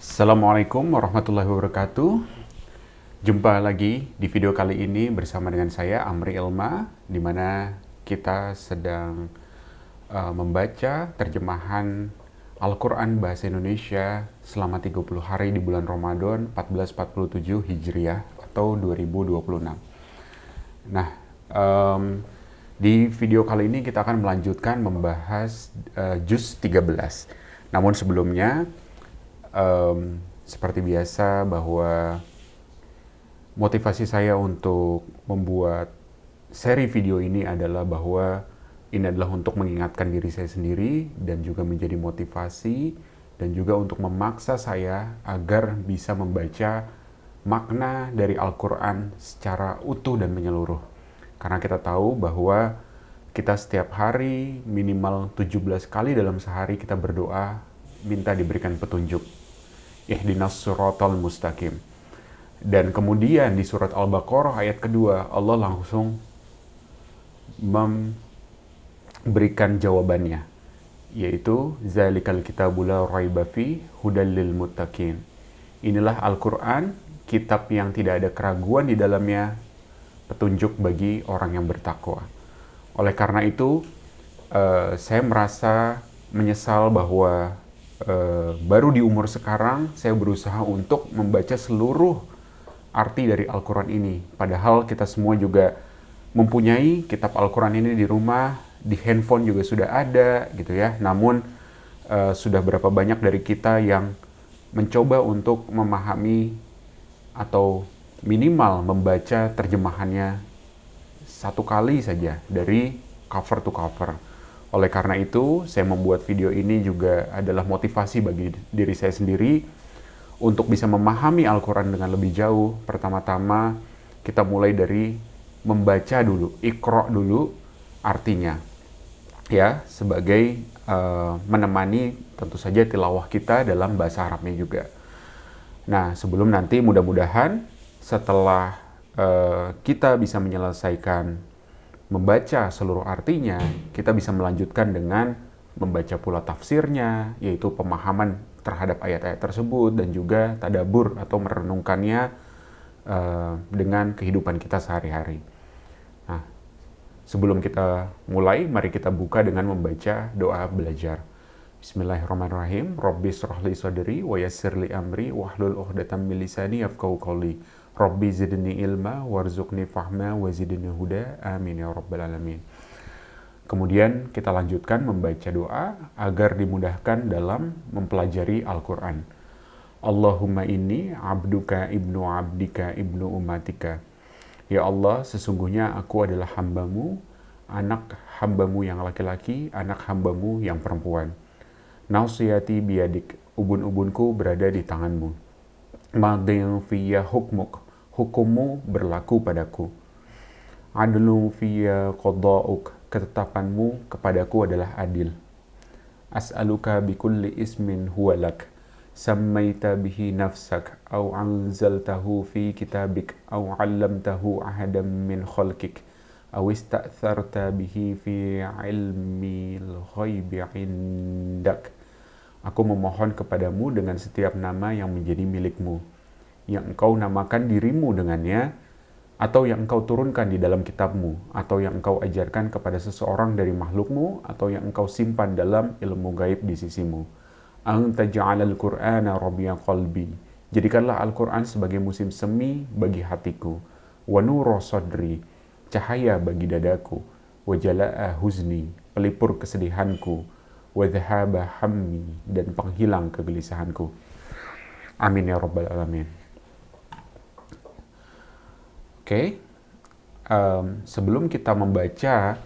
Assalamualaikum warahmatullahi wabarakatuh. Jumpa lagi di video kali ini bersama dengan saya Amri Ilma, di mana kita sedang membaca terjemahan Al-Quran Bahasa Indonesia selama 30 hari di bulan Ramadan 1447 Hijriah atau 2026. Nah, di video kali ini kita akan melanjutkan membahas juz 13. Namun sebelumnya, seperti biasa bahwa motivasi saya untuk membuat seri video ini adalah bahwa ini adalah untuk mengingatkan diri saya sendiri dan juga menjadi motivasi dan juga untuk memaksa saya agar bisa membaca makna dari Al-Quran secara utuh dan menyeluruh. Karena kita tahu bahwa kita setiap hari minimal 17 kali dalam sehari kita berdoa minta diberikan petunjuk. Ihdinas siratal mustaqim. Dan kemudian di surat Al-Baqarah ayat kedua, Allah langsung memberikan jawabannya, yaitu zalikal kitabul la raiba fi hudal lil muttaqin. Inilah Al-Qur'an, kitab yang tidak ada keraguan di dalamnya, petunjuk bagi orang yang bertakwa. Oleh karena itu, saya merasa menyesal bahwa baru di umur sekarang saya berusaha untuk membaca seluruh arti dari Al-Quran ini. Padahal kita semua juga mempunyai kitab Al-Quran ini di rumah, di handphone juga sudah ada gitu ya. Namun sudah berapa banyak dari kita yang mencoba untuk memahami atau minimal membaca terjemahannya satu kali saja dari cover to cover. Oleh karena itu, saya membuat video ini juga adalah motivasi bagi diri saya sendiri untuk bisa memahami Al-Quran dengan lebih jauh. Pertama-tama, kita mulai dari membaca dulu, iqra dulu artinya. Ya, sebagai menemani tentu saja tilawah kita dalam bahasa Arabnya juga. Nah, sebelum nanti mudah-mudahan setelah kita bisa menyelesaikan membaca seluruh artinya, kita bisa melanjutkan dengan membaca pula tafsirnya, yaitu pemahaman terhadap ayat-ayat tersebut dan juga tadabbur atau merenungkannya dengan kehidupan kita sehari-hari. Nah, sebelum kita mulai, mari kita buka dengan membaca doa belajar. Bismillahirrahmanirrahim. Rabbi shrahli sadri wa yassirli amri wahlul 'uqdatam min lisani yafqahu qawli. Rabbi zidni ilma warzuqni fahma wa zidni huda. Amin ya rabbal alamin. Kemudian kita lanjutkan membaca doa agar dimudahkan dalam mempelajari Al-Quran. Allahumma inni abduka ibnu abdika ibnu umatika. Ya Allah, sesungguhnya aku adalah hambamu, anak hambamu yang laki-laki, anak hambamu yang perempuan. Nausiyati biadik, ubun-ubunku berada di tanganmu. Madin fiyya hukmuk, hukummu berlaku padaku. Adlu fiyya qada'uk, ketetapanmu kepadaku adalah adil. As'aluka bikulli ismin huwalak, sammaita bihi nafsak, au anzaltahu fi kitabik, au 'allamtahu ahadan min khalqik, au ista'tharta bihi fi ilmil ghaibi 'indak. Aku memohon kepadamu dengan setiap nama yang menjadi milikmu, yang engkau namakan dirimu dengannya, atau yang engkau turunkan di dalam kitabmu, atau yang engkau ajarkan kepada seseorang dari makhlukmu, atau yang engkau simpan dalam ilmu gaib di sisimu. Anta ja'alal Qur'ana rabi'a qalbi. Jadikanlah Al-Quran sebagai musim semi bagi hatiku. Wa nura sadri, cahaya bagi dadaku. Wa jala'a huzni, pelipur kesedihanku. Wa dhahaba hammi, dan penghilang kegelisahanku. Amin ya rabbal alamin. Oke, sebelum kita membaca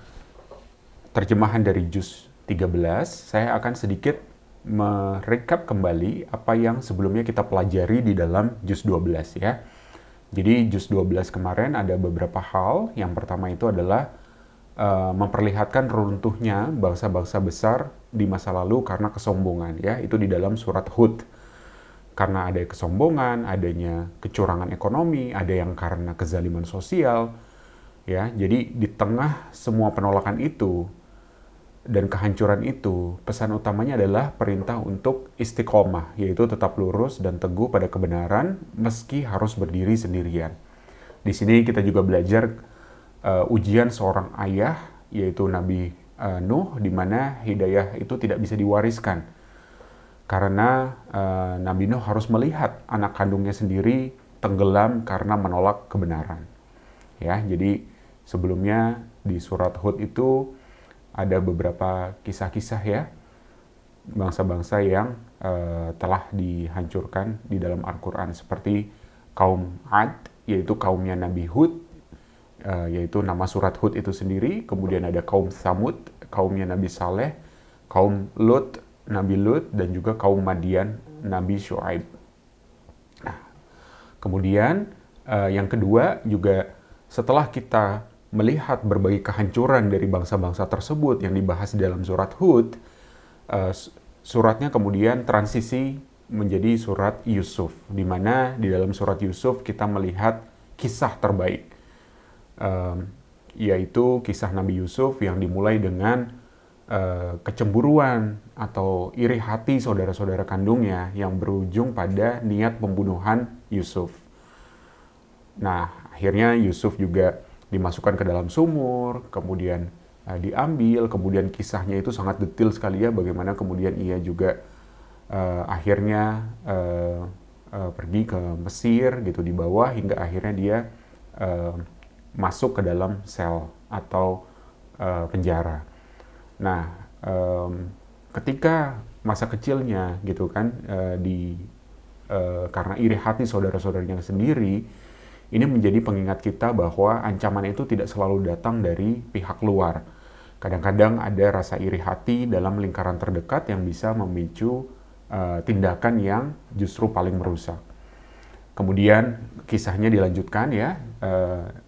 terjemahan dari juz 13, saya akan sedikit merekap kembali apa yang sebelumnya kita pelajari di dalam juz 12 ya. Jadi juz 12 kemarin ada beberapa hal. Yang pertama itu adalah memperlihatkan runtuhnya bangsa-bangsa besar di masa lalu karena kesombongan ya. Itu di dalam surat Hud. Karena ada kesombongan, adanya kecurangan ekonomi, ada yang karena kezaliman sosial ya. Jadi di tengah semua penolakan itu, dan kehancuran itu, pesan utamanya adalah perintah untuk istiqomah, yaitu tetap lurus dan teguh pada kebenaran meski harus berdiri sendirian. Di sini kita juga belajar ujian seorang ayah, yaitu Nabi Nuh, di mana hidayah itu tidak bisa diwariskan. Karena Nabi Nuh harus melihat anak kandungnya sendiri tenggelam karena menolak kebenaran. Ya, jadi sebelumnya di surat Hud itu ada beberapa kisah-kisah ya, bangsa-bangsa yang telah dihancurkan di dalam Al-Quran, seperti kaum Ad, yaitu kaumnya Nabi Hud, yaitu nama surat Hud itu sendiri. Kemudian ada kaum Tsamud, kaumnya Nabi Saleh, kaum Lut, Nabi Lut, dan juga kaum Madian, Nabi Syuaib. Nah, kemudian yang kedua juga, setelah kita melihat berbagai kehancuran dari bangsa-bangsa tersebut yang dibahas di dalam surat Hud, suratnya kemudian transisi menjadi surat Yusuf, di mana di dalam surat Yusuf kita melihat kisah terbaik, yaitu kisah Nabi Yusuf yang dimulai dengan kecemburuan atau iri hati saudara-saudara kandungnya yang berujung pada niat pembunuhan Yusuf. Nah, akhirnya Yusuf juga dimasukkan ke dalam sumur, kemudian diambil, kemudian kisahnya itu sangat detail sekali ya, bagaimana kemudian ia juga akhirnya pergi ke Mesir gitu, di bawah, hingga akhirnya dia masuk ke dalam sel atau penjara. Nah, ketika masa kecilnya gitu kan, karena iri hati saudara-saudaranya sendiri, ini menjadi pengingat kita bahwa ancaman itu tidak selalu datang dari pihak luar. Kadang-kadang ada rasa iri hati dalam lingkaran terdekat yang bisa memicu tindakan yang justru paling merusak. Kemudian kisahnya dilanjutkan ya,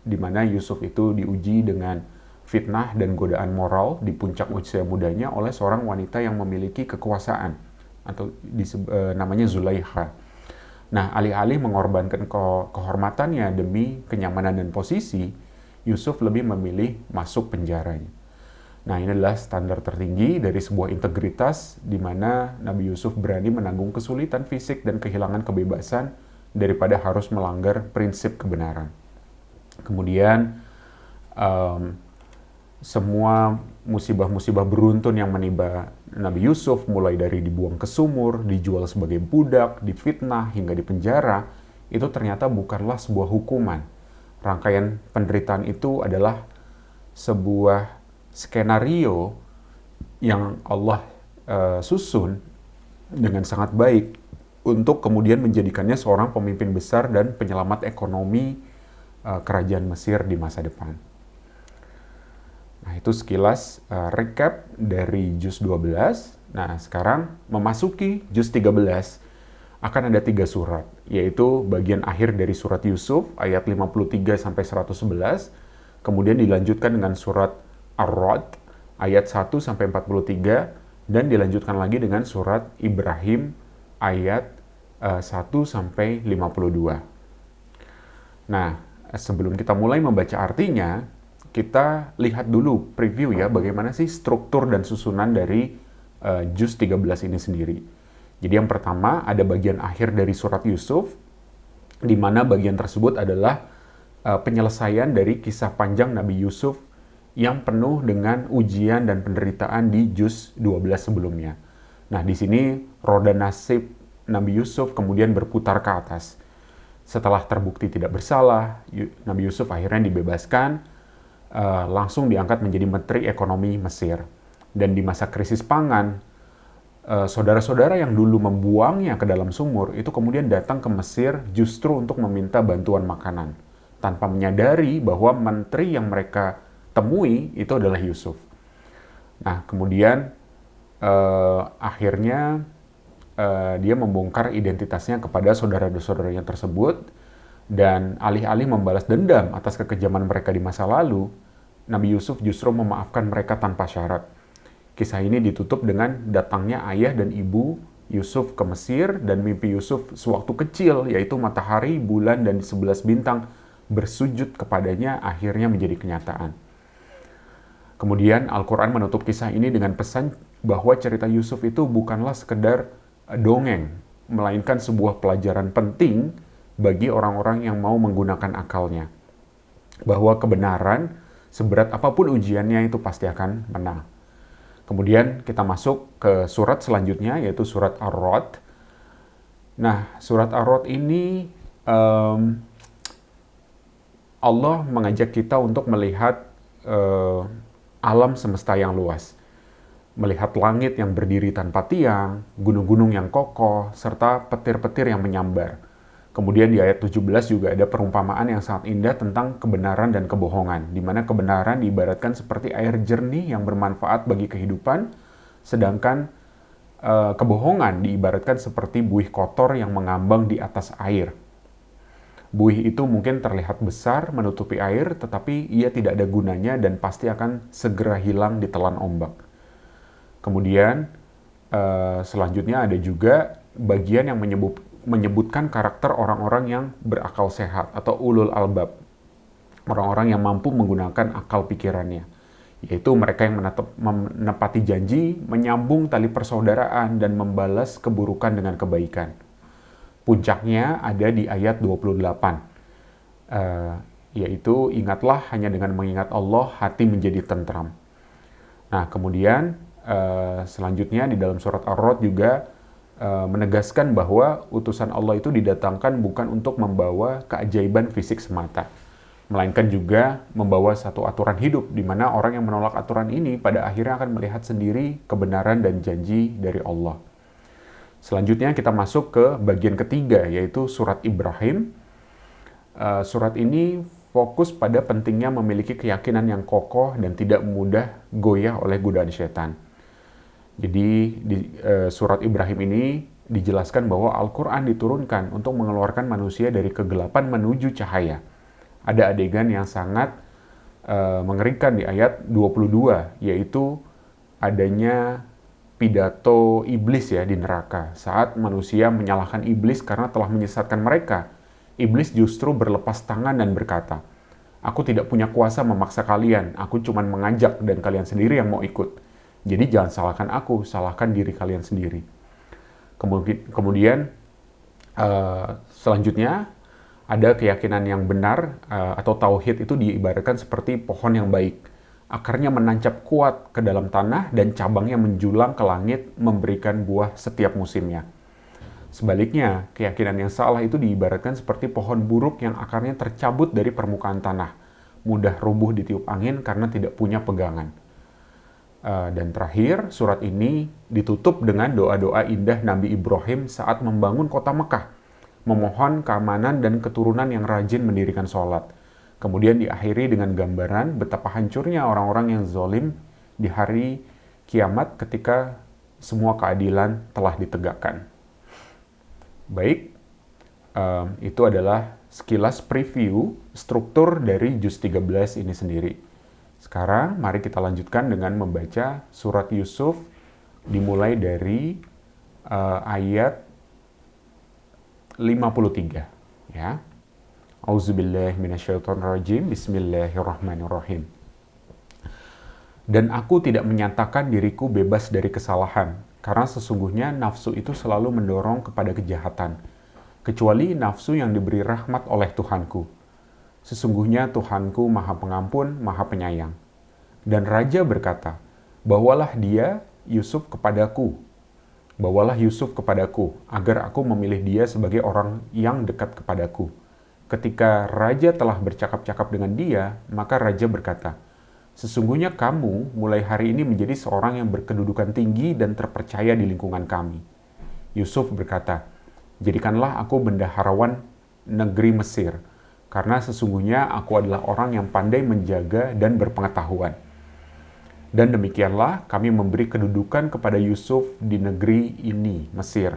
di mana Yusuf itu diuji dengan fitnah dan godaan moral di puncak usia mudanya oleh seorang wanita yang memiliki kekuasaan, atau namanya Zulaikha. Nah, alih-alih mengorbankan kehormatannya demi kenyamanan dan posisi, Yusuf lebih memilih masuk penjaranya. Nah, ini adalah standar tertinggi dari sebuah integritas, di mana Nabi Yusuf berani menanggung kesulitan fisik dan kehilangan kebebasan daripada harus melanggar prinsip kebenaran. Kemudian, semua musibah-musibah beruntun yang menimpa Nabi Yusuf, mulai dari dibuang ke sumur, dijual sebagai budak, difitnah, hingga dipenjara, itu ternyata bukanlah sebuah hukuman. Rangkaian penderitaan itu adalah sebuah skenario yang Allah susun dengan sangat baik untuk kemudian menjadikannya seorang pemimpin besar dan penyelamat ekonomi kerajaan Mesir di masa depan. Nah, itu sekilas recap dari juz 12. Nah, sekarang memasuki juz 13, akan ada 3 surat, yaitu bagian akhir dari surat Yusuf, ayat 53 sampai 111, kemudian dilanjutkan dengan surat Ar-Ra'd, ayat 1 sampai 43, dan dilanjutkan lagi dengan surat Ibrahim, ayat 1 sampai 52. Nah, sebelum kita mulai membaca artinya, kita lihat dulu preview ya, bagaimana sih struktur dan susunan dari juz 13 ini sendiri. Jadi yang pertama ada bagian akhir dari surat Yusuf, di mana bagian tersebut adalah penyelesaian dari kisah panjang Nabi Yusuf yang penuh dengan ujian dan penderitaan di juz 12 sebelumnya. Nah, di sini roda nasib Nabi Yusuf kemudian berputar ke atas. Setelah terbukti tidak bersalah, Nabi Yusuf akhirnya dibebaskan, langsung diangkat menjadi Menteri Ekonomi Mesir. Dan di masa krisis pangan, saudara-saudara yang dulu membuangnya ke dalam sumur itu kemudian datang ke Mesir justru untuk meminta bantuan makanan, tanpa menyadari bahwa menteri yang mereka temui itu adalah Yusuf. Nah, kemudian akhirnya dia membongkar identitasnya kepada saudara-saudaranya tersebut, dan alih-alih membalas dendam atas kekejaman mereka di masa lalu, Nabi Yusuf justru memaafkan mereka tanpa syarat. Kisah ini ditutup dengan datangnya ayah dan ibu Yusuf ke Mesir, dan mimpi Yusuf sewaktu kecil, yaitu matahari, bulan, dan 11 bintang bersujud kepadanya, akhirnya menjadi kenyataan. Kemudian Al-Quran menutup kisah ini dengan pesan bahwa cerita Yusuf itu bukanlah sekedar dongeng, melainkan sebuah pelajaran penting bagi orang-orang yang mau menggunakan akalnya. Bahwa kebenaran, seberat apapun ujiannya, itu pasti akan menang. Kemudian kita masuk ke surat selanjutnya, yaitu surat Ar-Ra'd. Nah, surat Ar-Ra'd ini Allah mengajak kita untuk melihat alam semesta yang luas. Melihat langit yang berdiri tanpa tiang, gunung-gunung yang kokoh, serta petir-petir yang menyambar. Kemudian di ayat 17 juga ada perumpamaan yang sangat indah tentang kebenaran dan kebohongan, di mana kebenaran diibaratkan seperti air jernih yang bermanfaat bagi kehidupan, sedangkan kebohongan diibaratkan seperti buih kotor yang mengambang di atas air. Buih itu mungkin terlihat besar menutupi air, tetapi ia tidak ada gunanya dan pasti akan segera hilang ditelan ombak. Kemudian selanjutnya ada juga bagian yang menyebutkan karakter orang-orang yang berakal sehat atau ulul albab. Orang-orang yang mampu menggunakan akal pikirannya. Yaitu mereka yang menepati janji, menyambung tali persaudaraan, dan membalas keburukan dengan kebaikan. Puncaknya ada di ayat 28, yaitu ingatlah hanya dengan mengingat Allah hati menjadi tentram. Nah, kemudian selanjutnya di dalam surat Ar-Ra'd juga menegaskan bahwa utusan Allah itu didatangkan bukan untuk membawa keajaiban fisik semata, melainkan juga membawa satu aturan hidup, di mana orang yang menolak aturan ini pada akhirnya akan melihat sendiri kebenaran dan janji dari Allah. Selanjutnya kita masuk ke bagian ketiga, yaitu surat Ibrahim. Surat ini fokus pada pentingnya memiliki keyakinan yang kokoh dan tidak mudah goyah oleh godaan setan. Jadi di surat Ibrahim ini dijelaskan bahwa Al-Quran diturunkan untuk mengeluarkan manusia dari kegelapan menuju cahaya. Ada adegan yang sangat mengerikan di ayat 22, yaitu adanya pidato iblis ya di neraka. Saat manusia menyalahkan iblis karena telah menyesatkan mereka, iblis justru berlepas tangan dan berkata, "Aku tidak punya kuasa memaksa kalian, aku cuma mengajak dan kalian sendiri yang mau ikut. Jadi jangan salahkan aku, salahkan diri kalian sendiri." Kemudian selanjutnya ada keyakinan yang benar atau tauhid itu diibaratkan seperti pohon yang baik. Akarnya menancap kuat ke dalam tanah dan cabangnya menjulang ke langit memberikan buah setiap musimnya. Sebaliknya, keyakinan yang salah itu diibaratkan seperti pohon buruk yang akarnya tercabut dari permukaan tanah, mudah rubuh ditiup angin karena tidak punya pegangan. Dan terakhir, surat ini ditutup dengan doa-doa indah Nabi Ibrahim saat membangun kota Mekah, memohon keamanan dan keturunan yang rajin mendirikan sholat. Kemudian diakhiri dengan gambaran betapa hancurnya orang-orang yang zalim di hari kiamat ketika semua keadilan telah ditegakkan. Baik, itu adalah sekilas preview struktur dari juz 13 ini sendiri. Sekarang mari kita lanjutkan dengan membaca surat Yusuf dimulai dari ayat 53 ya. Auzubillahi minasyaitonirrajim. Bismillahirrahmanirrahim. Dan aku tidak menyatakan diriku bebas dari kesalahan, karena sesungguhnya nafsu itu selalu mendorong kepada kejahatan, kecuali nafsu yang diberi rahmat oleh Tuhanku. Sesungguhnya Tuhanku Maha Pengampun, Maha Penyayang. Dan Raja berkata, "Bawalah dia, Yusuf, kepadaku. Bawalah Yusuf kepadaku, agar aku memilih dia sebagai orang yang dekat kepadaku." Ketika Raja telah bercakap-cakap dengan dia, maka Raja berkata, "Sesungguhnya kamu mulai hari ini menjadi seorang yang berkedudukan tinggi dan terpercaya di lingkungan kami." Yusuf berkata, "Jadikanlah aku bendaharawan negeri Mesir, karena sesungguhnya aku adalah orang yang pandai menjaga dan berpengetahuan." Dan demikianlah kami memberi kedudukan kepada Yusuf di negeri ini, Mesir,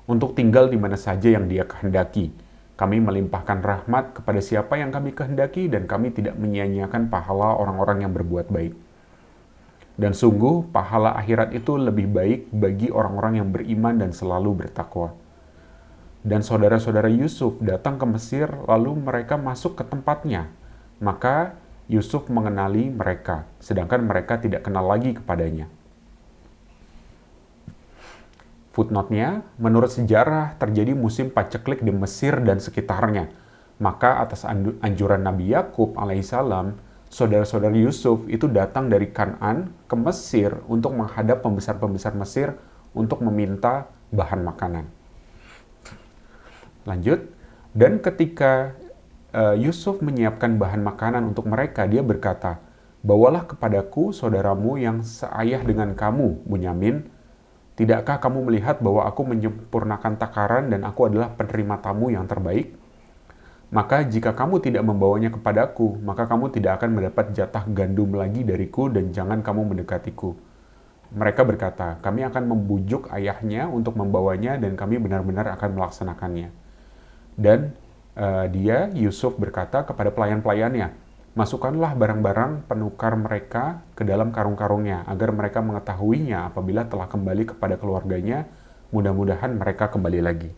untuk tinggal di mana saja yang dia kehendaki. Kami melimpahkan rahmat kepada siapa yang kami kehendaki, dan kami tidak menyia-nyiakan pahala orang-orang yang berbuat baik. Dan sungguh, pahala akhirat itu lebih baik bagi orang-orang yang beriman dan selalu bertakwa. Dan saudara-saudara Yusuf datang ke Mesir, lalu mereka masuk ke tempatnya. Maka Yusuf mengenali mereka, sedangkan mereka tidak kenal lagi kepadanya. Footnote-nya, menurut sejarah terjadi musim paceklik di Mesir dan sekitarnya. Maka atas anjuran Nabi Yakub alaihissalam, saudara-saudara Yusuf itu datang dari Kan'an ke Mesir untuk menghadap pembesar-pembesar Mesir untuk meminta bahan makanan. Lanjut, dan ketika Yusuf menyiapkan bahan makanan untuk mereka, dia berkata, "Bawalah kepadaku saudaramu yang seayah dengan kamu, Bunyamin. Tidakkah kamu melihat bahwa aku menyempurnakan takaran dan aku adalah penerima tamu yang terbaik? Maka jika kamu tidak membawanya kepadaku, maka kamu tidak akan mendapat jatah gandum lagi dariku dan jangan kamu mendekatiku." Mereka berkata, "Kami akan membujuk ayahnya untuk membawanya dan kami benar-benar akan melaksanakannya." Dan Yusuf berkata kepada pelayan-pelayannya, "Masukkanlah barang-barang penukar mereka ke dalam karung-karungnya, agar mereka mengetahuinya apabila telah kembali kepada keluarganya, mudah-mudahan mereka kembali lagi."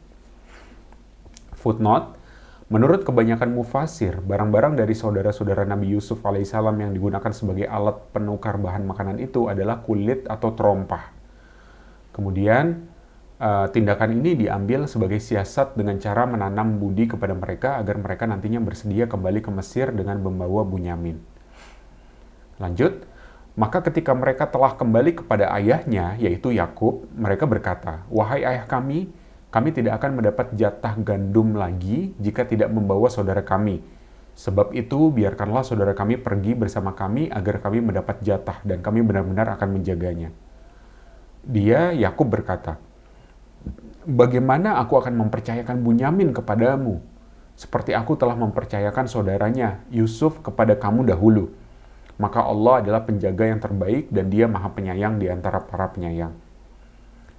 Footnote, menurut kebanyakan mufasir, barang-barang dari saudara-saudara Nabi Yusuf alaihissalam yang digunakan sebagai alat penukar bahan makanan itu adalah kulit atau terompah. Kemudian, tindakan ini diambil sebagai siasat dengan cara menanam budi kepada mereka agar mereka nantinya bersedia kembali ke Mesir dengan membawa Bunyamin. Lanjut, maka ketika mereka telah kembali kepada ayahnya, yaitu Yakub, mereka berkata, "Wahai ayah kami tidak akan mendapat jatah gandum lagi jika tidak membawa saudara kami. Sebab itu, biarkanlah saudara kami pergi bersama kami agar kami mendapat jatah dan kami benar-benar akan menjaganya." Yakub berkata, "Bagaimana aku akan mempercayakan Bunyamin kepadamu, seperti aku telah mempercayakan saudaranya, Yusuf, kepada kamu dahulu? Maka Allah adalah penjaga yang terbaik dan Dia Maha Penyayang di antara para penyayang."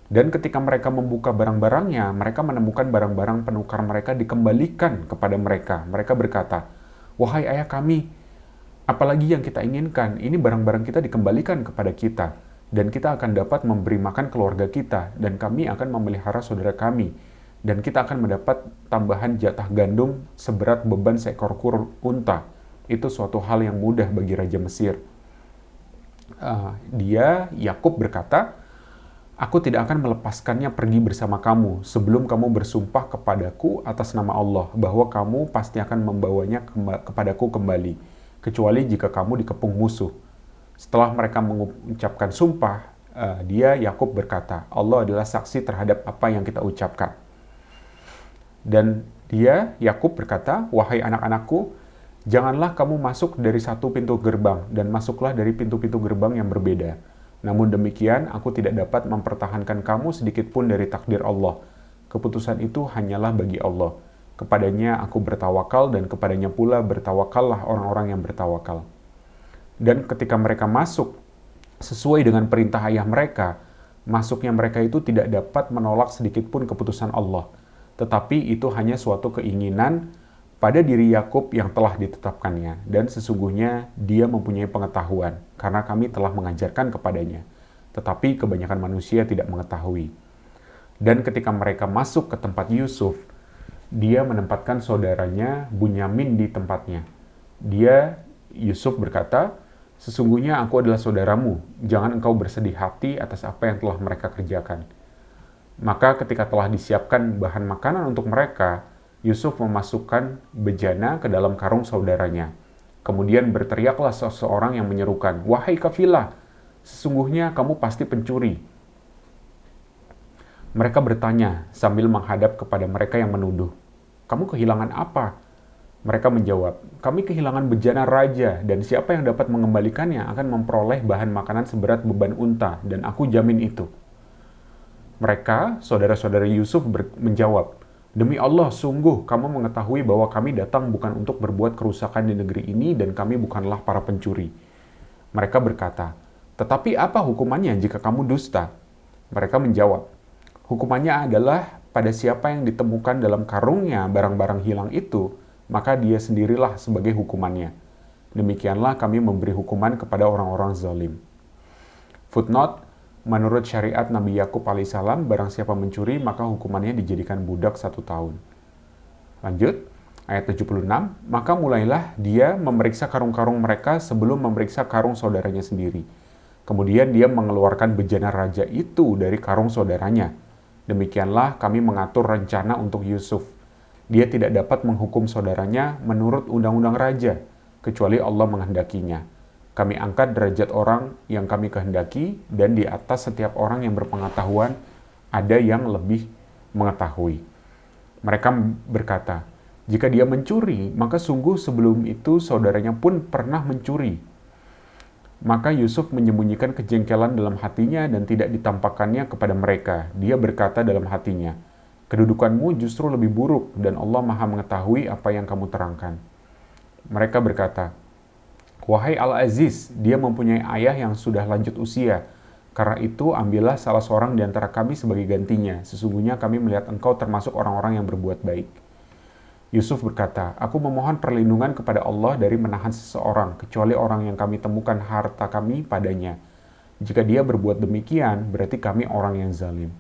Dan ketika mereka membuka barang-barangnya, mereka menemukan barang-barang penukar mereka dikembalikan kepada mereka. Mereka berkata, "Wahai ayah kami, apalagi yang kita inginkan? Ini barang-barang kita dikembalikan kepada kita. Dan kita akan dapat memberi makan keluarga kita, dan kami akan memelihara saudara kami, dan kita akan mendapat tambahan jatah gandum seberat beban seekor unta. Itu suatu hal yang mudah bagi Raja Mesir." Yakub berkata, "Aku tidak akan melepaskannya pergi bersama kamu, sebelum kamu bersumpah kepadaku atas nama Allah, bahwa kamu pasti akan membawanya kepadaku kembali, kecuali jika kamu dikepung musuh." Setelah mereka mengucapkan sumpah, Yakub berkata, "Allah adalah saksi terhadap apa yang kita ucapkan." Dan Yakub berkata, "Wahai anak-anakku, janganlah kamu masuk dari satu pintu gerbang, dan masuklah dari pintu-pintu gerbang yang berbeda. Namun demikian, aku tidak dapat mempertahankan kamu sedikit pun dari takdir Allah. Keputusan itu hanyalah bagi Allah. Kepadanya aku bertawakal, dan kepadanya pula bertawakallah orang-orang yang bertawakal." Dan ketika mereka masuk sesuai dengan perintah ayah mereka, masuknya mereka itu tidak dapat menolak sedikit pun keputusan Allah. Tetapi itu hanya suatu keinginan pada diri Yakub yang telah ditetapkannya, dan sesungguhnya dia mempunyai pengetahuan, karena kami telah mengajarkan kepadanya. Tetapi kebanyakan manusia tidak mengetahui. Dan ketika mereka masuk ke tempat Yusuf, dia menempatkan saudaranya Bunyamin di tempatnya. Yusuf berkata, "Sesungguhnya aku adalah saudaramu, jangan engkau bersedih hati atas apa yang telah mereka kerjakan." Maka ketika telah disiapkan bahan makanan untuk mereka, Yusuf memasukkan bejana ke dalam karung saudaranya. Kemudian berteriaklah seseorang yang menyerukan, "Wahai kafilah, sesungguhnya kamu pasti pencuri." Mereka bertanya sambil menghadap kepada mereka yang menuduh, "Kamu kehilangan apa?" Mereka menjawab, "Kami kehilangan bejana raja, dan siapa yang dapat mengembalikannya akan memperoleh bahan makanan seberat beban unta, dan aku jamin itu." Mereka, saudara-saudara Yusuf, menjawab, "Demi Allah, sungguh kamu mengetahui bahwa kami datang bukan untuk berbuat kerusakan di negeri ini, dan kami bukanlah para pencuri." Mereka berkata, "Tetapi apa hukumannya jika kamu dusta?" Mereka menjawab, "Hukumannya adalah pada siapa yang ditemukan dalam karungnya barang-barang hilang itu, maka dia sendirilah sebagai hukumannya. Demikianlah kami memberi hukuman kepada orang-orang zalim." Footnote, menurut syariat Nabi Yakub alaihissalam, barang siapa mencuri, maka hukumannya dijadikan budak 1 tahun. Lanjut, Ayat 76, maka mulailah dia memeriksa karung-karung mereka sebelum memeriksa karung saudaranya sendiri. Kemudian dia mengeluarkan bejana raja itu dari karung saudaranya. Demikianlah kami mengatur rencana untuk Yusuf. Dia tidak dapat menghukum saudaranya menurut undang-undang raja, kecuali Allah menghendakinya. Kami angkat derajat orang yang kami kehendaki, dan di atas setiap orang yang berpengetahuan ada yang lebih mengetahui. Mereka berkata, jika dia mencuri, maka sungguh sebelum itu saudaranya pun pernah mencuri. Maka Yusuf menyembunyikan kejengkelan dalam hatinya dan tidak ditampakkannya kepada mereka. Dia berkata dalam hatinya, kedudukanmu justru lebih buruk dan Allah Maha mengetahui apa yang kamu terangkan. Mereka berkata, wahai Al-Aziz, dia mempunyai ayah yang sudah lanjut usia. Karena itu ambillah salah seorang di antara kami sebagai gantinya. Sesungguhnya kami melihat engkau termasuk orang-orang yang berbuat baik. Yusuf berkata, aku memohon perlindungan kepada Allah dari menahan seseorang, kecuali orang yang kami temukan harta kami padanya. Jika dia berbuat demikian, berarti kami orang yang zalim.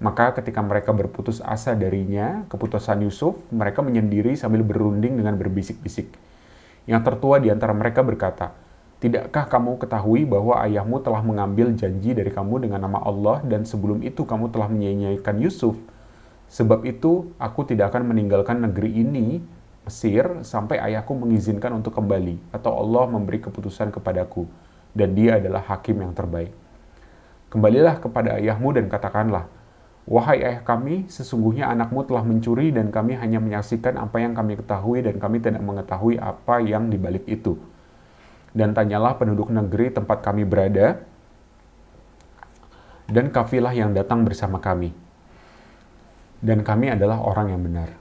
Maka ketika mereka berputus asa darinya, keputusan Yusuf, mereka menyendiri sambil berunding dengan berbisik-bisik. Yang tertua di antara mereka berkata, tidakkah kamu ketahui bahwa ayahmu telah mengambil janji dari kamu dengan nama Allah dan sebelum itu kamu telah menyia-nyiakan Yusuf? Sebab itu, aku tidak akan meninggalkan negeri ini, Mesir, sampai ayahku mengizinkan untuk kembali, atau Allah memberi keputusan kepadaku, dan dia adalah hakim yang terbaik. Kembalilah kepada ayahmu dan katakanlah, wahai ayah kami, sesungguhnya anakmu telah mencuri dan kami hanya menyaksikan apa yang kami ketahui dan kami tidak mengetahui apa yang dibalik itu. Dan tanyalah penduduk negeri tempat kami berada, dan kafilah yang datang bersama kami. Dan kami adalah orang yang benar.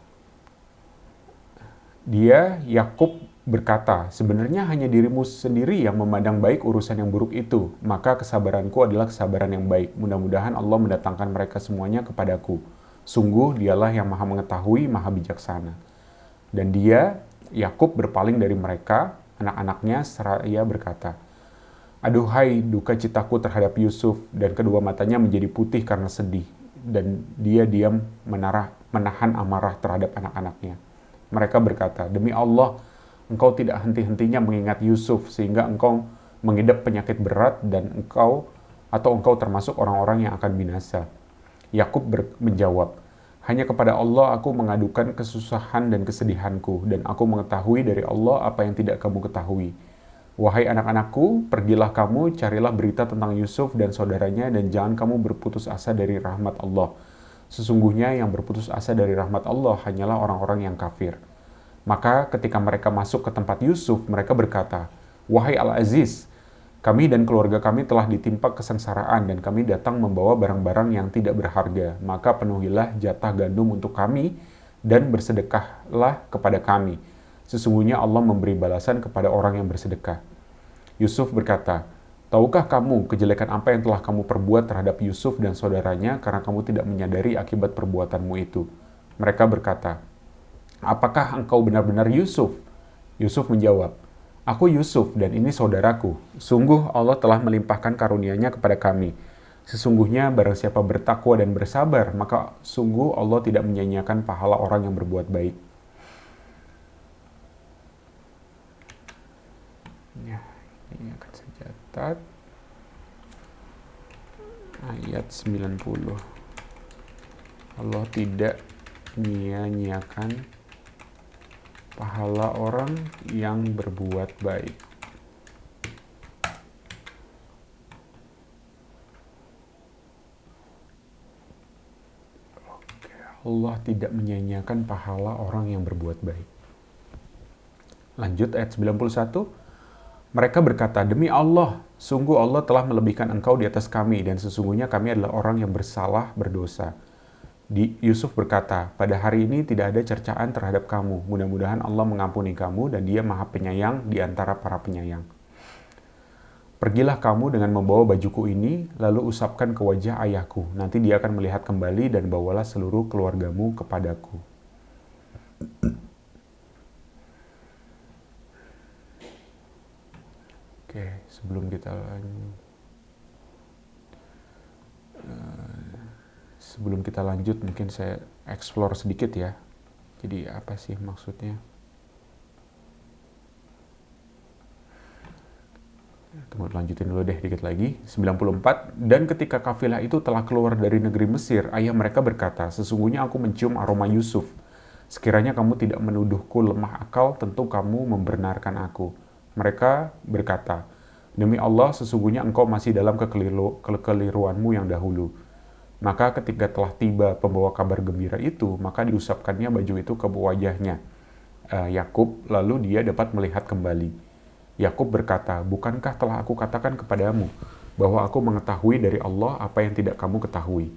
Dia, Yakub, berkata, sebenarnya hanya dirimu sendiri yang memandang baik urusan yang buruk itu, maka kesabaranku adalah kesabaran yang baik. Mudah-mudahan Allah mendatangkan mereka semuanya kepadaku. Sungguh dialah yang maha mengetahui, maha bijaksana. Dan dia, Yakub, berpaling dari mereka, anak-anaknya, seraya berkata, aduhai duka citaku terhadap Yusuf, dan kedua matanya menjadi putih karena sedih. Dan dia diam menahan amarah terhadap anak-anaknya. Mereka berkata, demi Allah, engkau tidak henti-hentinya mengingat Yusuf, sehingga engkau mengidap penyakit berat, dan engkau termasuk orang-orang yang akan binasa. Yakub menjawab, hanya kepada Allah aku mengadukan kesusahan dan kesedihanku, dan aku mengetahui dari Allah apa yang tidak kamu ketahui. Wahai anak-anakku, pergilah kamu, carilah berita tentang Yusuf dan saudaranya, dan jangan kamu berputus asa dari rahmat Allah. Sesungguhnya yang berputus asa dari rahmat Allah hanyalah orang-orang yang kafir. Maka ketika mereka masuk ke tempat Yusuf, mereka berkata, wahai Al-Aziz, kami dan keluarga kami telah ditimpa kesengsaraan, dan kami datang membawa barang-barang yang tidak berharga. Maka penuhilah jatah gandum untuk kami, dan bersedekahlah kepada kami. Sesungguhnya Allah memberi balasan kepada orang yang bersedekah. Yusuf berkata, tahukah kamu kejelekan apa yang telah kamu perbuat terhadap Yusuf dan saudaranya karena kamu tidak menyadari akibat perbuatanmu itu? Mereka berkata, apakah engkau benar-benar Yusuf? Yusuf menjawab, aku Yusuf dan ini saudaraku. Sungguh Allah telah melimpahkan karunia-Nya kepada kami. Sesungguhnya barang siapa bertakwa dan bersabar, maka sungguh Allah tidak menyia-nyiakan pahala orang yang berbuat baik. Ya, ini akan saya catat. Ayat 90. Allah tidak menyia-nyiakan pahala orang yang berbuat baik. Oke, Allah tidak menyia-nyiakan pahala orang yang berbuat baik. Lanjut ayat 91. Mereka berkata, demi Allah, sungguh Allah telah melebihkan engkau di atas kami, dan sesungguhnya kami adalah orang yang bersalah berdosa. Yusuf berkata, pada hari ini tidak ada cercaan terhadap kamu. Mudah-mudahan Allah mengampuni kamu, dan Dia Maha Penyayang di antara para penyayang. Pergilah kamu dengan membawa bajuku ini, lalu usapkan ke wajah ayahku. Nanti dia akan melihat kembali, dan bawalah seluruh keluargamu kepadaku. Oke, sebelum kita lanjut mungkin saya explore sedikit ya. Jadi apa sih maksudnya? Tunggu, lanjutin dulu deh dikit lagi. 94, dan ketika kafilah itu telah keluar dari negeri Mesir, ayah mereka berkata, sesungguhnya aku mencium aroma Yusuf. Sekiranya kamu tidak menuduhku lemah akal, tentu kamu membenarkan aku. Mereka berkata, demi Allah, sesungguhnya engkau masih dalam kekeliruanmu yang dahulu. Maka ketika telah tiba pembawa kabar gembira itu, maka diusapkannya baju itu ke wajahnya Yakub, lalu dia dapat melihat kembali. Yakub berkata, bukankah telah aku katakan kepadamu bahwa aku mengetahui dari Allah apa yang tidak kamu ketahui?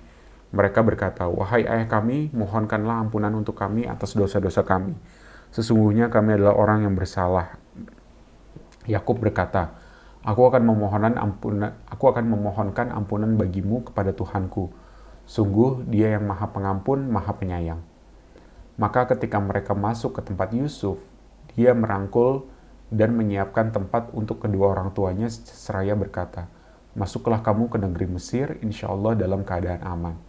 Mereka berkata, wahai ayah kami, mohonkanlah ampunan untuk kami atas dosa-dosa kami. Sesungguhnya kami adalah orang yang bersalah. Yakub berkata, aku akan memohonkan ampunan bagimu kepada Tuhanku. Sungguh dia yang maha pengampun, maha penyayang. Maka ketika mereka masuk ke tempat Yusuf, dia merangkul dan menyiapkan tempat untuk kedua orang tuanya seraya berkata, masuklah kamu ke negeri Mesir, insya Allah dalam keadaan aman.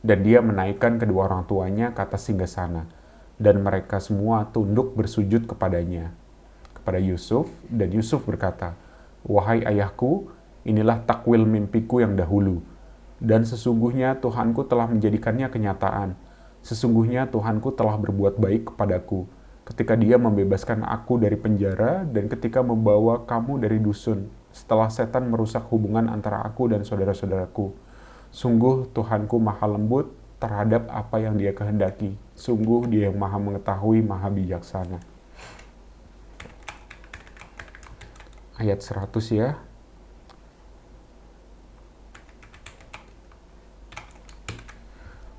Dan dia menaikkan kedua orang tuanya ke atas singgasana, dan mereka semua tunduk bersujud kepada Yusuf, dan Yusuf berkata, wahai ayahku, inilah takwil mimpiku yang dahulu, dan sesungguhnya Tuhanku telah menjadikannya kenyataan. Sesungguhnya Tuhanku telah berbuat baik kepadaku, ketika dia membebaskan aku dari penjara dan ketika membawa kamu dari dusun, setelah setan merusak hubungan antara aku dan saudara-saudaraku. Sungguh Tuhanku maha lembut terhadap apa yang dia kehendaki. Sungguh dia yang maha mengetahui, maha bijaksana. Ayat 100 ya.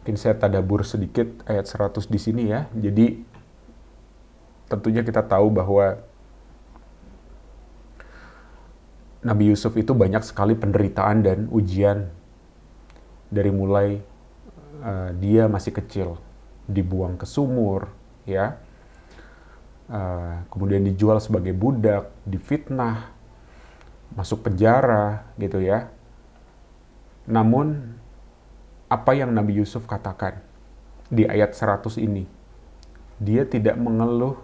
Mungkin saya tadabur sedikit ayat 100 di sini ya. Jadi tentunya kita tahu bahwa Nabi Yusuf itu banyak sekali penderitaan dan ujian. Dari mulai dia masih kecil, dibuang ke sumur, ya, kemudian dijual sebagai budak, difitnah, masuk penjara, gitu ya. Namun, apa yang Nabi Yusuf katakan di ayat 100 ini? Dia tidak mengeluh,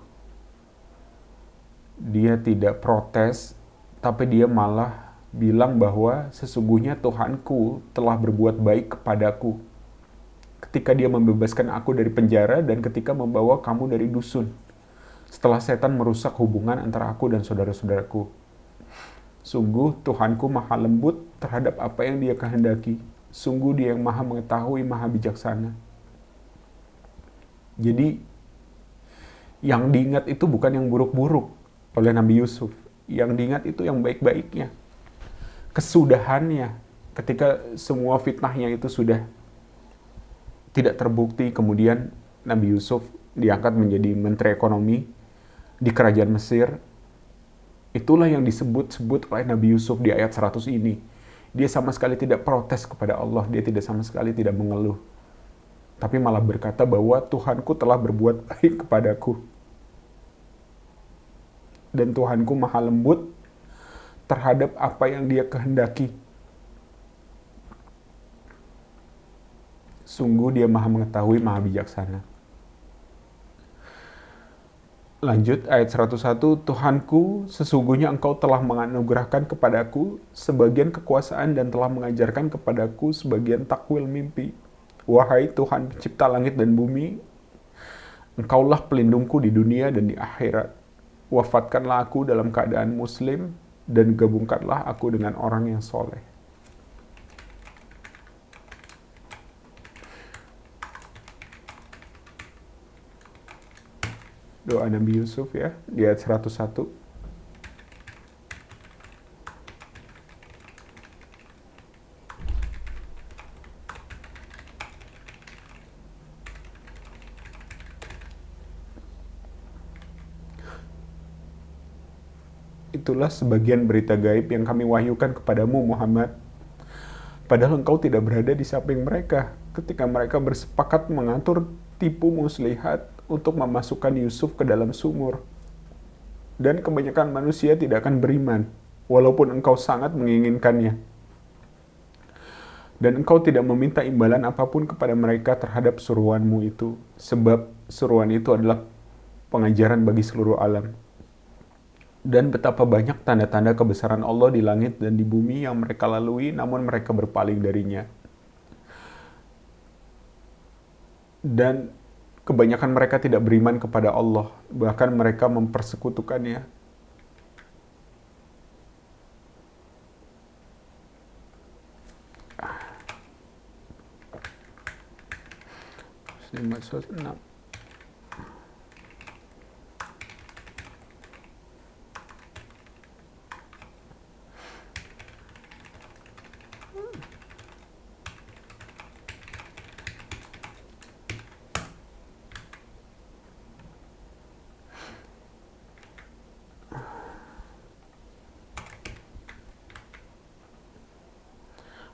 dia tidak protes, tapi dia malah bilang bahwa sesungguhnya Tuhanku telah berbuat baik kepadaku ketika dia membebaskan aku dari penjara dan ketika membawa kamu dari dusun setelah setan merusak hubungan antara aku dan saudara-saudaraku. Sungguh Tuhanku maha lembut terhadap apa yang dia kehendaki. Sungguh dia yang maha mengetahui, maha bijaksana. Jadi yang diingat itu bukan yang buruk-buruk oleh Nabi Yusuf. Yang diingat itu yang baik-baiknya. Kesudahannya, ketika semua fitnahnya itu sudah tidak terbukti, kemudian Nabi Yusuf diangkat menjadi Menteri Ekonomi di Kerajaan Mesir. Itulah yang disebut-sebut oleh Nabi Yusuf di ayat 100 ini. Dia sama sekali tidak protes kepada Allah, dia tidak sama sekali tidak mengeluh. Tapi malah berkata bahwa Tuhanku telah berbuat baik kepadaku. Dan Tuhanku maha lembut terhadap apa yang dia kehendaki. Sungguh dia maha mengetahui, maha bijaksana. Lanjut ayat 101, Tuhanku, sesungguhnya engkau telah menganugerahkan kepadaku sebagian kekuasaan dan telah mengajarkan kepadaku sebagian takwil mimpi. Wahai Tuhan pencipta langit dan bumi, engkaulah pelindungku di dunia dan di akhirat. Wafatkanlah aku dalam keadaan muslim dan gabungkanlah aku dengan orang yang soleh. Doa Nabi Yusuf ya, di ayat 101. Itulah sebagian berita gaib yang kami wahyukan kepadamu Muhammad. Padahal engkau tidak berada di samping mereka ketika mereka bersepakat mengatur tipu muslihat untuk memasukkan Yusuf ke dalam sumur. Dan kebanyakan manusia tidak akan beriman, walaupun engkau sangat menginginkannya. Dan engkau tidak meminta imbalan apapun kepada mereka terhadap seruanmu itu, sebab seruan itu adalah pengajaran bagi seluruh alam. Dan betapa banyak tanda-tanda kebesaran Allah di langit dan di bumi yang mereka lalui, namun mereka berpaling darinya. Dan kebanyakan mereka tidak beriman kepada Allah, bahkan mereka mempersekutukannya. Surat 6.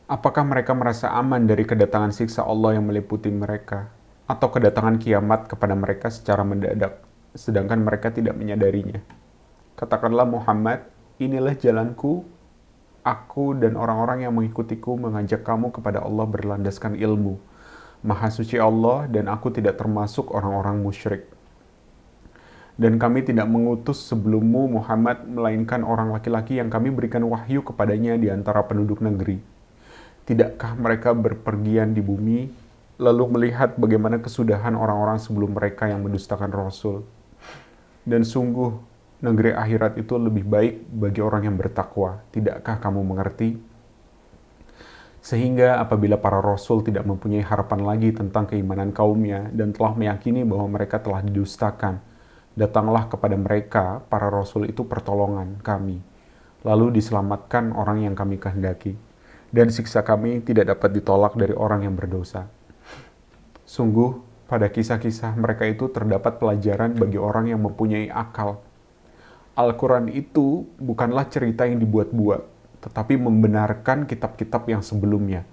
Apakah mereka merasa aman dari kedatangan siksa Allah yang meliputi mereka, atau kedatangan kiamat kepada mereka secara mendadak, sedangkan mereka tidak menyadarinya? Katakanlah Muhammad, inilah jalanku, aku dan orang-orang yang mengikutiku mengajak kamu kepada Allah berlandaskan ilmu. Maha suci Allah dan aku tidak termasuk orang-orang musyrik. Dan kami tidak mengutus sebelummu Muhammad, melainkan orang laki-laki yang kami berikan wahyu kepadanya di antara penduduk negeri. Tidakkah mereka berpergian di bumi, lalu melihat bagaimana kesudahan orang-orang sebelum mereka yang mendustakan Rasul? Dan sungguh, negeri akhirat itu lebih baik bagi orang yang bertakwa. Tidakkah kamu mengerti? Sehingga apabila para Rasul tidak mempunyai harapan lagi tentang keimanan kaumnya dan telah meyakini bahwa mereka telah didustakan, datanglah kepada mereka, para Rasul itu pertolongan kami. Lalu diselamatkan orang yang kami kehendaki. Dan siksa kami tidak dapat ditolak dari orang yang berdosa. Sungguh, pada kisah-kisah mereka itu terdapat pelajaran bagi orang yang mempunyai akal. Al-Quran itu bukanlah cerita yang dibuat-buat, tetapi membenarkan kitab-kitab yang sebelumnya,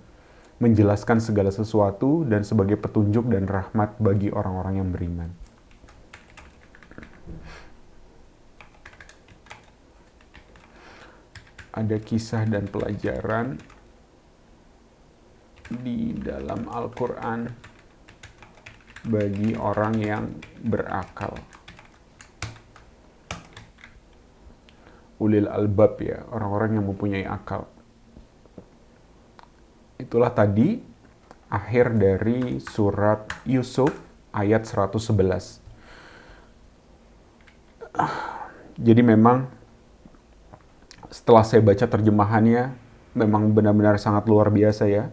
menjelaskan segala sesuatu dan sebagai petunjuk dan rahmat bagi orang-orang yang beriman. Ada kisah dan pelajaran di dalam Al-Quran bagi orang yang berakal. Ulil albab ya, orang-orang yang mempunyai akal. Itulah tadi akhir dari surat Yusuf ayat 111. Jadi memang setelah saya baca terjemahannya, memang benar-benar sangat luar biasa ya.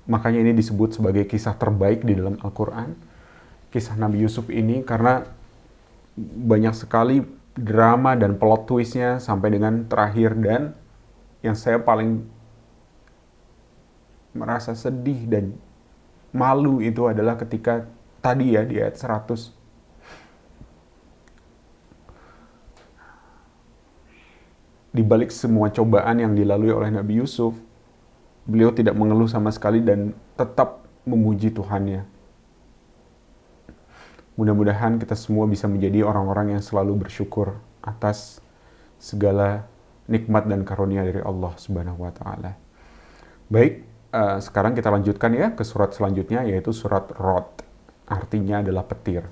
Makanya ini disebut sebagai kisah terbaik di dalam Al-Quran. Kisah Nabi Yusuf ini karena banyak sekali drama dan plot twistnya sampai dengan terakhir. Dan yang saya paling merasa sedih dan malu itu adalah ketika tadi ya di ayat 100. Di balik semua cobaan yang dilalui oleh Nabi Yusuf, beliau tidak mengeluh sama sekali dan tetap memuji Tuhannya. Mudah-mudahan kita semua bisa menjadi orang-orang yang selalu bersyukur atas segala nikmat dan karunia dari Allah Subhanahu wa Ta'ala. Baik, sekarang kita lanjutkan ya ke surat selanjutnya, yaitu surat Rod. Artinya adalah petir.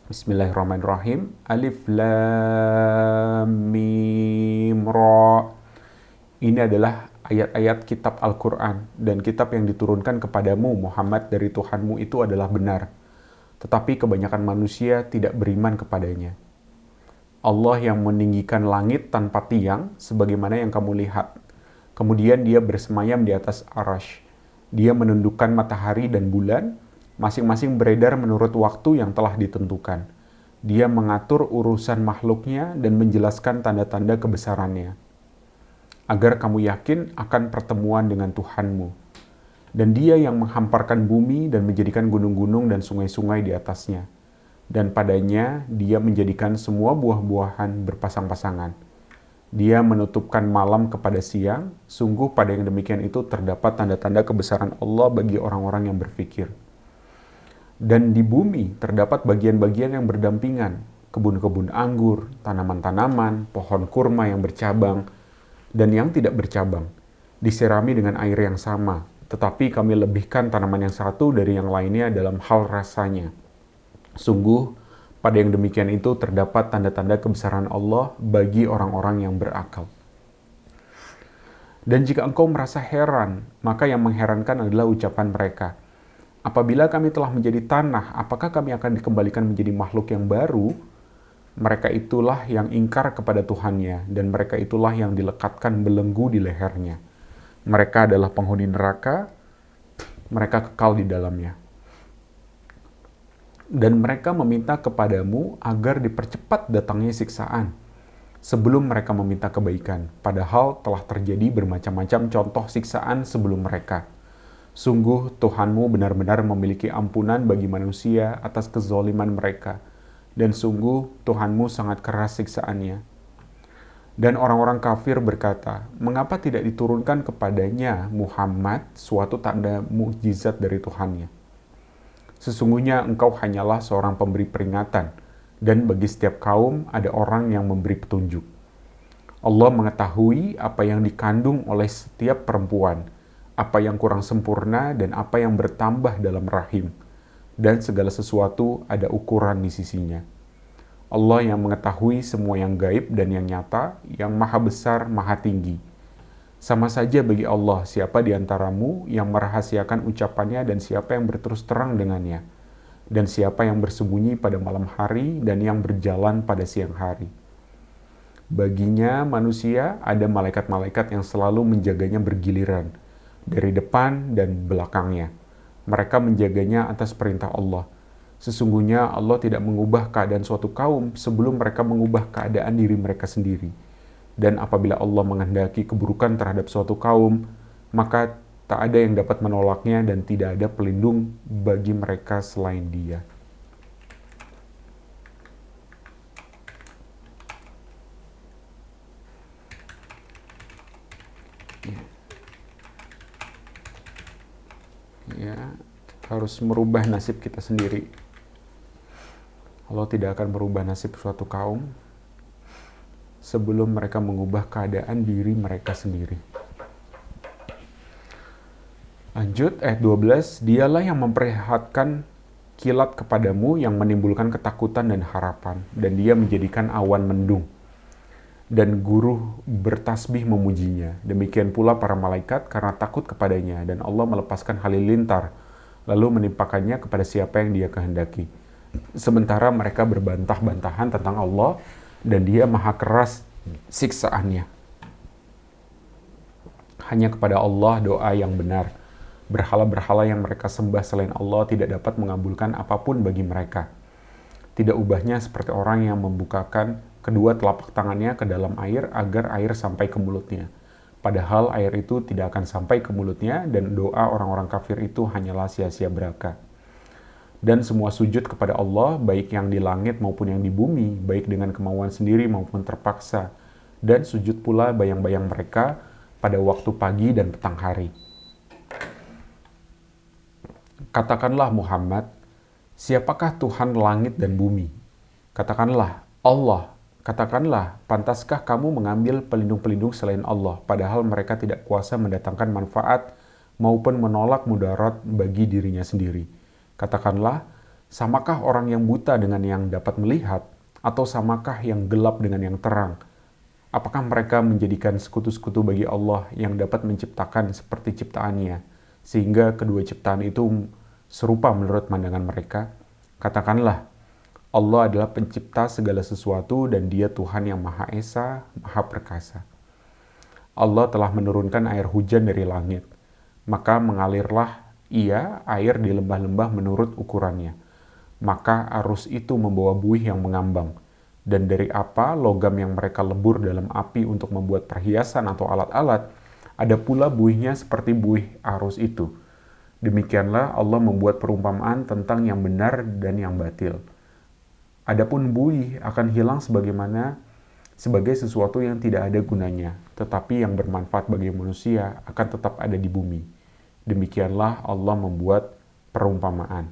Bismillahirrahmanirrahim. Alif Lam Mim Ra. Ini adalah ayat-ayat kitab Al-Quran, dan kitab yang diturunkan kepadamu Muhammad dari Tuhanmu itu adalah benar. Tetapi kebanyakan manusia tidak beriman kepadanya. Allah yang meninggikan langit tanpa tiang, sebagaimana yang kamu lihat. Kemudian dia bersemayam di atas arash. Dia menundukkan matahari dan bulan, masing-masing beredar menurut waktu yang telah ditentukan. Dia mengatur urusan makhluknya dan menjelaskan tanda-tanda kebesarannya, agar kamu yakin akan pertemuan dengan Tuhanmu. Dan dia yang menghamparkan bumi dan menjadikan gunung-gunung dan sungai-sungai di atasnya. Dan padanya dia menjadikan semua buah-buahan berpasang-pasangan. Dia menutupkan malam kepada siang. Sungguh pada yang demikian itu terdapat tanda-tanda kebesaran Allah bagi orang-orang yang berfikir. Dan di bumi terdapat bagian-bagian yang berdampingan, kebun-kebun anggur, tanaman-tanaman, pohon kurma yang bercabang, dan yang tidak bercabang, disirami dengan air yang sama, tetapi kami lebihkan tanaman yang satu dari yang lainnya dalam hal rasanya. Sungguh, pada yang demikian itu terdapat tanda-tanda kebesaran Allah bagi orang-orang yang berakal. Dan jika engkau merasa heran, maka yang mengherankan adalah ucapan mereka. Apabila kami telah menjadi tanah, apakah kami akan dikembalikan menjadi makhluk yang baru? Mereka itulah yang ingkar kepada Tuhannya, dan mereka itulah yang dilekatkan belenggu di lehernya. Mereka adalah penghuni neraka, mereka kekal di dalamnya. Dan mereka meminta kepadamu agar dipercepat datangnya siksaan, sebelum mereka meminta kebaikan, padahal telah terjadi bermacam-macam contoh siksaan sebelum mereka. Sungguh Tuhanmu benar-benar memiliki ampunan bagi manusia atas kezaliman mereka, dan sungguh Tuhanmu sangat keras siksaannya. Dan orang-orang kafir berkata, mengapa tidak diturunkan kepadanya Muhammad suatu tanda mukjizat dari Tuhannya? Sesungguhnya engkau hanyalah seorang pemberi peringatan, dan bagi setiap kaum ada orang yang memberi petunjuk. Allah mengetahui apa yang dikandung oleh setiap perempuan, apa yang kurang sempurna dan apa yang bertambah dalam rahim, dan segala sesuatu ada ukuran di sisinya. Allah yang mengetahui semua yang gaib dan yang nyata, yang maha besar, maha tinggi. Sama saja bagi Allah siapa di antaramu yang merahasiakan ucapannya dan siapa yang berterus terang dengannya, dan siapa yang bersembunyi pada malam hari dan yang berjalan pada siang hari. Baginya manusia ada malaikat-malaikat yang selalu menjaganya bergiliran, dari depan dan belakangnya. Mereka menjaganya atas perintah Allah. Sesungguhnya Allah tidak mengubah keadaan suatu kaum sebelum mereka mengubah keadaan diri mereka sendiri. Dan apabila Allah menghendaki keburukan terhadap suatu kaum, maka tak ada yang dapat menolaknya dan tidak ada pelindung bagi mereka selain Dia. Ya, kita harus merubah nasib kita sendiri. Allah tidak akan merubah nasib suatu kaum sebelum mereka mengubah keadaan diri mereka sendiri. Lanjut, ayat 12, dialah yang memperlihatkan kilat kepadamu yang menimbulkan ketakutan dan harapan, dan dia menjadikan awan mendung. Dan guru bertasbih memujinya. Demikian pula para malaikat karena takut kepadanya, dan Allah melepaskan halilintar, lalu menimpakannya kepada siapa yang dia kehendaki. Sementara mereka berbantah-bantahan tentang Allah, dan dia maha keras siksaannya. Hanya kepada Allah doa yang benar. Berhala-berhala yang mereka sembah selain Allah tidak dapat mengabulkan apapun bagi mereka. Tidak ubahnya seperti orang yang membukakan kedua telapak tangannya ke dalam air agar air sampai ke mulutnya. Padahal air itu tidak akan sampai ke mulutnya dan doa orang-orang kafir itu hanyalah sia-sia belaka. Dan semua sujud kepada Allah, baik yang di langit maupun yang di bumi, baik dengan kemauan sendiri maupun terpaksa. Dan sujud pula bayang-bayang mereka pada waktu pagi dan petang hari. Katakanlah Muhammad, siapakah Tuhan langit dan bumi? Katakanlah, Allah. Katakanlah, pantaskah kamu mengambil pelindung-pelindung selain Allah, padahal mereka tidak kuasa mendatangkan manfaat maupun menolak mudarat bagi dirinya sendiri. Katakanlah, samakah orang yang buta dengan yang dapat melihat, atau samakah yang gelap dengan yang terang? Apakah mereka menjadikan sekutu-sekutu bagi Allah yang dapat menciptakan seperti ciptaannya, sehingga kedua ciptaan itu serupa menurut pandangan mereka? Katakanlah, Allah adalah pencipta segala sesuatu dan Dia Tuhan yang Maha Esa, Maha Perkasa. Allah telah menurunkan air hujan dari langit, maka mengalirlah Ia air di lembah-lembah menurut ukurannya. Maka arus itu membawa buih yang mengambang, dan dari apa logam yang mereka lebur dalam api untuk membuat perhiasan atau alat-alat, ada pula buihnya seperti buih arus itu. Demikianlah Allah membuat perumpamaan tentang yang benar dan yang batil. Adapun buih akan hilang sebagai sesuatu yang tidak ada gunanya, tetapi yang bermanfaat bagi manusia akan tetap ada di bumi. Demikianlah Allah membuat perumpamaan.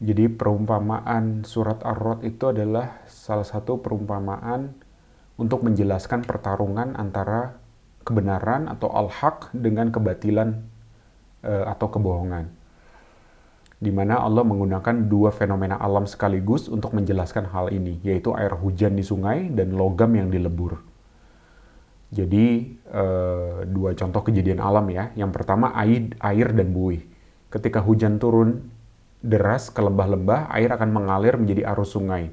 Jadi perumpamaan surat Ar-Ra'd itu adalah salah satu perumpamaan untuk menjelaskan pertarungan antara kebenaran atau al-haq dengan kebatilan atau kebohongan. Di mana Allah menggunakan dua fenomena alam sekaligus untuk menjelaskan hal ini, yaitu air hujan di sungai dan logam yang dilebur. Jadi dua contoh kejadian alam ya. Yang pertama air dan buih. Ketika hujan turun deras ke lembah-lembah, air akan mengalir menjadi arus sungai.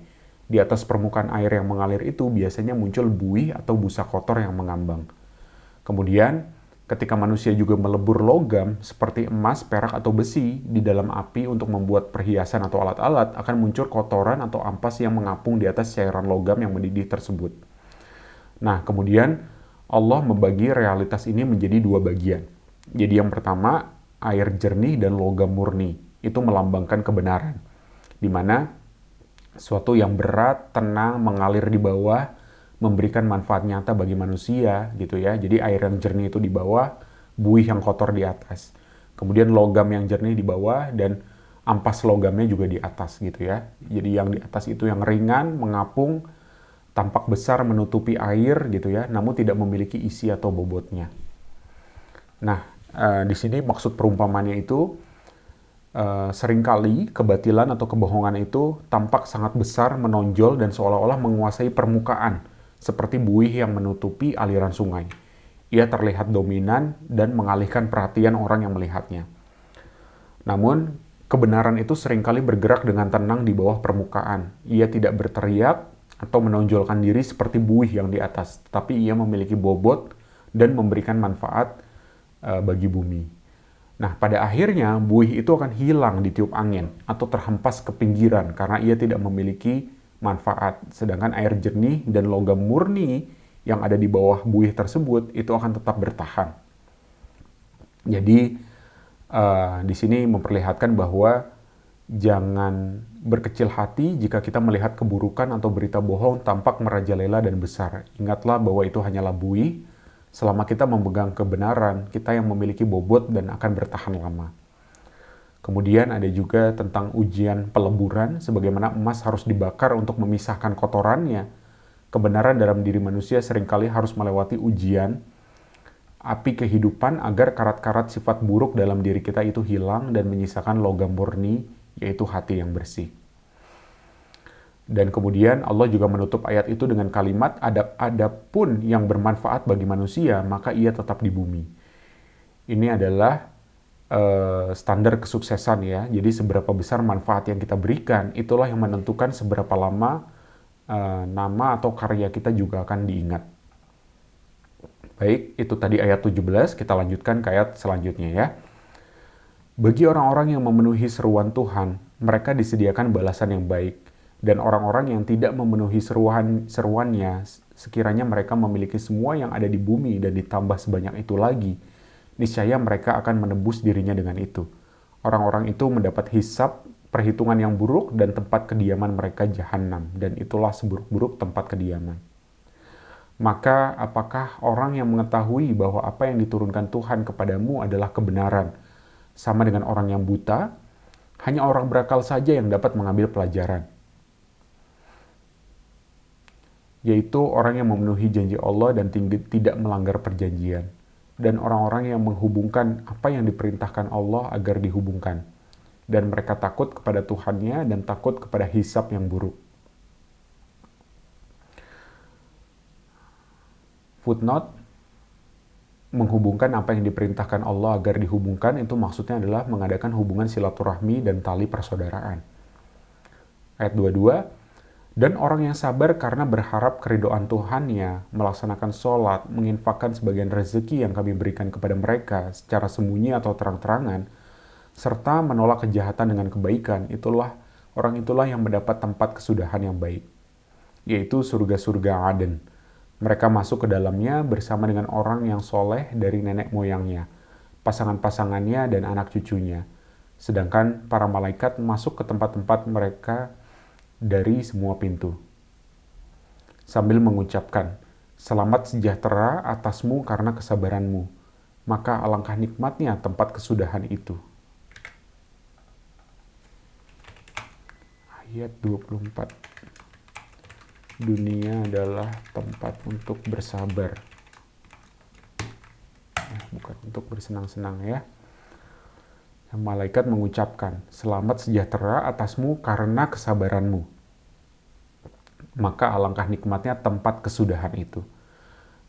Di atas permukaan air yang mengalir itu biasanya muncul buih atau busa kotor yang mengambang. Kemudian, ketika manusia juga melebur logam seperti emas, perak, atau besi di dalam api untuk membuat perhiasan atau alat-alat, akan muncul kotoran atau ampas yang mengapung di atas cairan logam yang mendidih tersebut. Nah, kemudian Allah membagi realitas ini menjadi dua bagian. Jadi yang pertama, air jernih dan logam murni. Itu melambangkan kebenaran. Di mana suatu yang berat, tenang, mengalir di bawah, memberikan manfaat nyata bagi manusia, gitu ya. Jadi air yang jernih itu di bawah, buih yang kotor di atas. Kemudian logam yang jernih di bawah, dan ampas logamnya juga di atas, gitu ya. Jadi yang di atas itu yang ringan, mengapung, tampak besar menutupi air, gitu ya, namun tidak memiliki isi atau bobotnya. Nah, di sini maksud perumpamannya itu, seringkali kebatilan atau kebohongan itu tampak sangat besar, menonjol, dan seolah-olah menguasai permukaan, seperti buih yang menutupi aliran sungai. Ia terlihat dominan dan mengalihkan perhatian orang yang melihatnya. Namun, kebenaran itu seringkali bergerak dengan tenang di bawah permukaan. Ia tidak berteriak atau menonjolkan diri seperti buih yang di atas, tetapi ia memiliki bobot dan memberikan manfaat bagi bumi. Nah, pada akhirnya buih itu akan hilang ditiup angin atau terhempas ke pinggiran karena ia tidak memiliki manfaat. Sedangkan air jernih dan logam murni yang ada di bawah buih tersebut itu akan tetap bertahan. Jadi di sini memperlihatkan bahwa jangan berkecil hati jika kita melihat keburukan atau berita bohong tampak merajalela dan besar. Ingatlah bahwa itu hanyalah buih. Selama kita memegang kebenaran, kita yang memiliki bobot dan akan bertahan lama. Kemudian ada juga tentang ujian peleburan, sebagaimana emas harus dibakar untuk memisahkan kotorannya. Kebenaran dalam diri manusia seringkali harus melewati ujian, api kehidupan agar karat-karat sifat buruk dalam diri kita itu hilang dan menyisakan logam murni, yaitu hati yang bersih. Dan kemudian Allah juga menutup ayat itu dengan kalimat, adapun yang bermanfaat bagi manusia, maka ia tetap di bumi. Ini adalah standar kesuksesan ya. Jadi seberapa besar manfaat yang kita berikan, itulah yang menentukan seberapa lama nama atau karya kita juga akan diingat. Baik, itu tadi ayat 17, kita lanjutkan ke ayat selanjutnya ya. Bagi orang-orang yang memenuhi seruan Tuhan, mereka disediakan balasan yang baik. Dan orang-orang yang tidak memenuhi seruannya, sekiranya mereka memiliki semua yang ada di bumi dan ditambah sebanyak itu lagi, niscaya mereka akan menebus dirinya dengan itu. Orang-orang itu mendapat hisab, perhitungan yang buruk, dan tempat kediaman mereka jahanam, dan itulah seburuk-buruk tempat kediaman. Maka apakah orang yang mengetahui bahwa apa yang diturunkan Tuhan kepadamu adalah kebenaran, sama dengan orang yang buta? Hanya orang berakal saja yang dapat mengambil pelajaran, yaitu orang yang memenuhi janji Allah dan tidak melanggar perjanjian, dan orang-orang yang menghubungkan apa yang diperintahkan Allah agar dihubungkan, dan mereka takut kepada Tuhannya dan takut kepada hisab yang buruk. Footnote, menghubungkan apa yang diperintahkan Allah agar dihubungkan itu maksudnya adalah mengadakan hubungan silaturahmi dan tali persaudaraan. Ayat 22, dan orang yang sabar karena berharap keridhaan Tuhannya, melaksanakan sholat, menginfakkan sebagian rezeki yang kami berikan kepada mereka secara sembunyi atau terang-terangan, serta menolak kejahatan dengan kebaikan, orang itulah yang mendapat tempat kesudahan yang baik, yaitu surga-surga Aden. Mereka masuk ke dalamnya bersama dengan orang yang soleh dari nenek moyangnya, pasangan-pasangannya, dan anak cucunya. Sedangkan para malaikat masuk ke tempat-tempat mereka dari semua pintu, sambil mengucapkan, selamat sejahtera atasmu karena kesabaranmu, maka alangkah nikmatnya tempat kesudahan itu. Ayat 24. Dunia adalah tempat untuk bersabar. Bukan untuk bersenang-senang ya. Malaikat mengucapkan, selamat sejahtera atasmu karena kesabaranmu. Maka alangkah nikmatnya tempat kesudahan itu.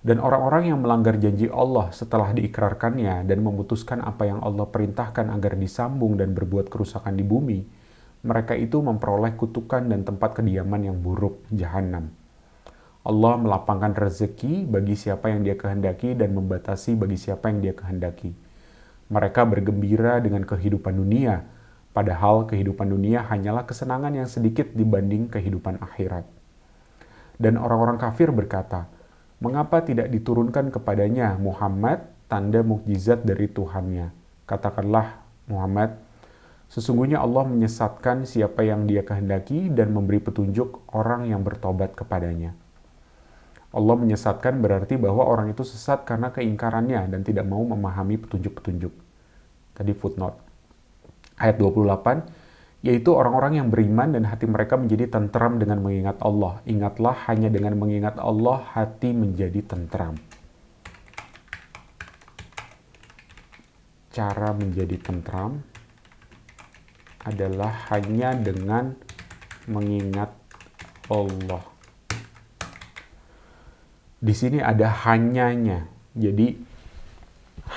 Dan orang-orang yang melanggar janji Allah setelah diikrarkannya dan memutuskan apa yang Allah perintahkan agar disambung dan berbuat kerusakan di bumi, mereka itu memperoleh kutukan dan tempat kediaman yang buruk, jahanam. Allah melapangkan rezeki bagi siapa yang Dia kehendaki dan membatasi bagi siapa yang Dia kehendaki. Mereka bergembira dengan kehidupan dunia, padahal kehidupan dunia hanyalah kesenangan yang sedikit dibanding kehidupan akhirat. Dan orang-orang kafir berkata, mengapa tidak diturunkan kepadanya Muhammad tanda mukjizat dari Tuhannya? Katakanlah, Muhammad, sesungguhnya Allah menyesatkan siapa yang Dia kehendaki dan memberi petunjuk orang yang bertobat kepadanya. Allah menyesatkan berarti bahwa orang itu sesat karena keingkarannya dan tidak mau memahami petunjuk-petunjuk. Tadi footnote. Ayat 28, yaitu orang-orang yang beriman dan hati mereka menjadi tentram dengan mengingat Allah. Ingatlah, hanya dengan mengingat Allah hati menjadi tentram. Cara menjadi tentram adalah hanya dengan mengingat Allah. Di sini ada hanyanya. Jadi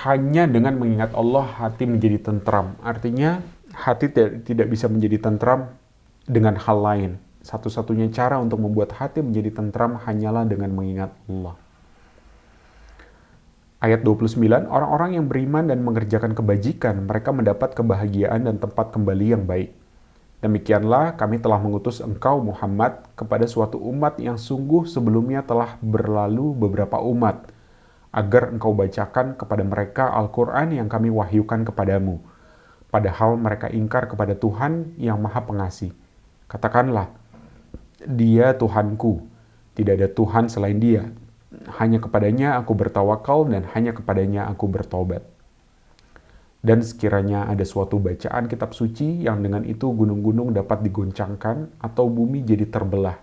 hanya dengan mengingat Allah hati menjadi tentram. Artinya hati tidak bisa menjadi tentram dengan hal lain. Satu-satunya cara untuk membuat hati menjadi tentram hanyalah dengan mengingat Allah. Ayat 29, orang-orang yang beriman dan mengerjakan kebajikan, mereka mendapat kebahagiaan dan tempat kembali yang baik. Demikianlah kami telah mengutus engkau Muhammad kepada suatu umat yang sungguh sebelumnya telah berlalu beberapa umat, agar engkau bacakan kepada mereka Al-Quran yang kami wahyukan kepadamu. Padahal mereka ingkar kepada Tuhan yang Maha Pengasih. Katakanlah, Dia Tuhanku, tidak ada Tuhan selain Dia. Hanya kepadanya aku bertawakal dan hanya kepadanya aku bertobat. Dan sekiranya ada suatu bacaan kitab suci yang dengan itu gunung-gunung dapat digoncangkan atau bumi jadi terbelah,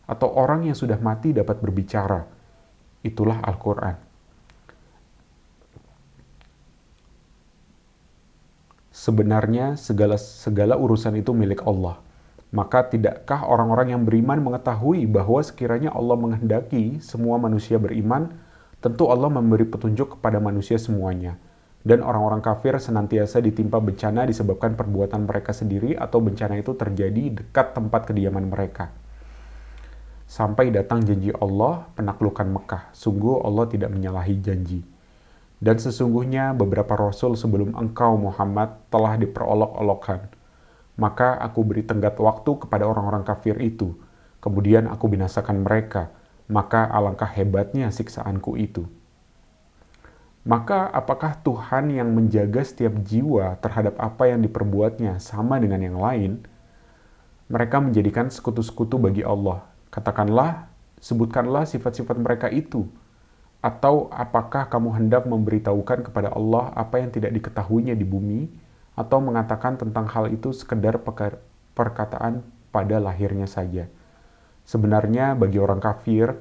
atau orang yang sudah mati dapat berbicara, itulah Al-Quran. Sebenarnya segala urusan itu milik Allah. Maka tidakkah orang-orang yang beriman mengetahui bahwa sekiranya Allah menghendaki semua manusia beriman, tentu Allah memberi petunjuk kepada manusia semuanya. Dan orang-orang kafir senantiasa ditimpa bencana disebabkan perbuatan mereka sendiri atau bencana itu terjadi dekat tempat kediaman mereka. Sampai datang janji Allah penaklukan Mekah. Sungguh Allah tidak menyalahi janji. Dan sesungguhnya beberapa rasul sebelum engkau Muhammad telah diperolok-olokkan. Maka aku beri tenggat waktu kepada orang-orang kafir itu. Kemudian aku binasakan mereka. Maka alangkah hebatnya siksaanku itu. Maka apakah Tuhan yang menjaga setiap jiwa terhadap apa yang diperbuatnya sama dengan yang lain? Mereka menjadikan sekutu-sekutu bagi Allah. Katakanlah, sebutkanlah sifat-sifat mereka itu. Atau apakah kamu hendak memberitahukan kepada Allah apa yang tidak diketahuinya di bumi, atau mengatakan tentang hal itu sekedar perkataan pada lahirnya saja? Sebenarnya bagi orang kafir,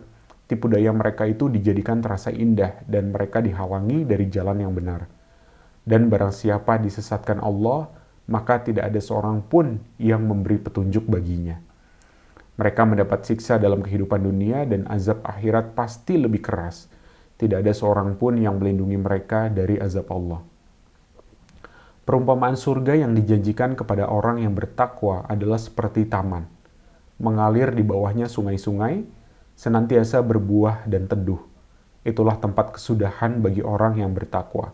tipu daya mereka itu dijadikan terasa indah dan mereka dihalangi dari jalan yang benar. Dan barang siapa disesatkan Allah, maka tidak ada seorang pun yang memberi petunjuk baginya. Mereka mendapat siksa dalam kehidupan dunia dan azab akhirat pasti lebih keras. Tidak ada seorang pun yang melindungi mereka dari azab Allah. Perumpamaan surga yang dijanjikan kepada orang yang bertakwa adalah seperti taman. Mengalir di bawahnya sungai-sungai, senantiasa berbuah dan teduh. Itulah tempat kesudahan bagi orang yang bertakwa.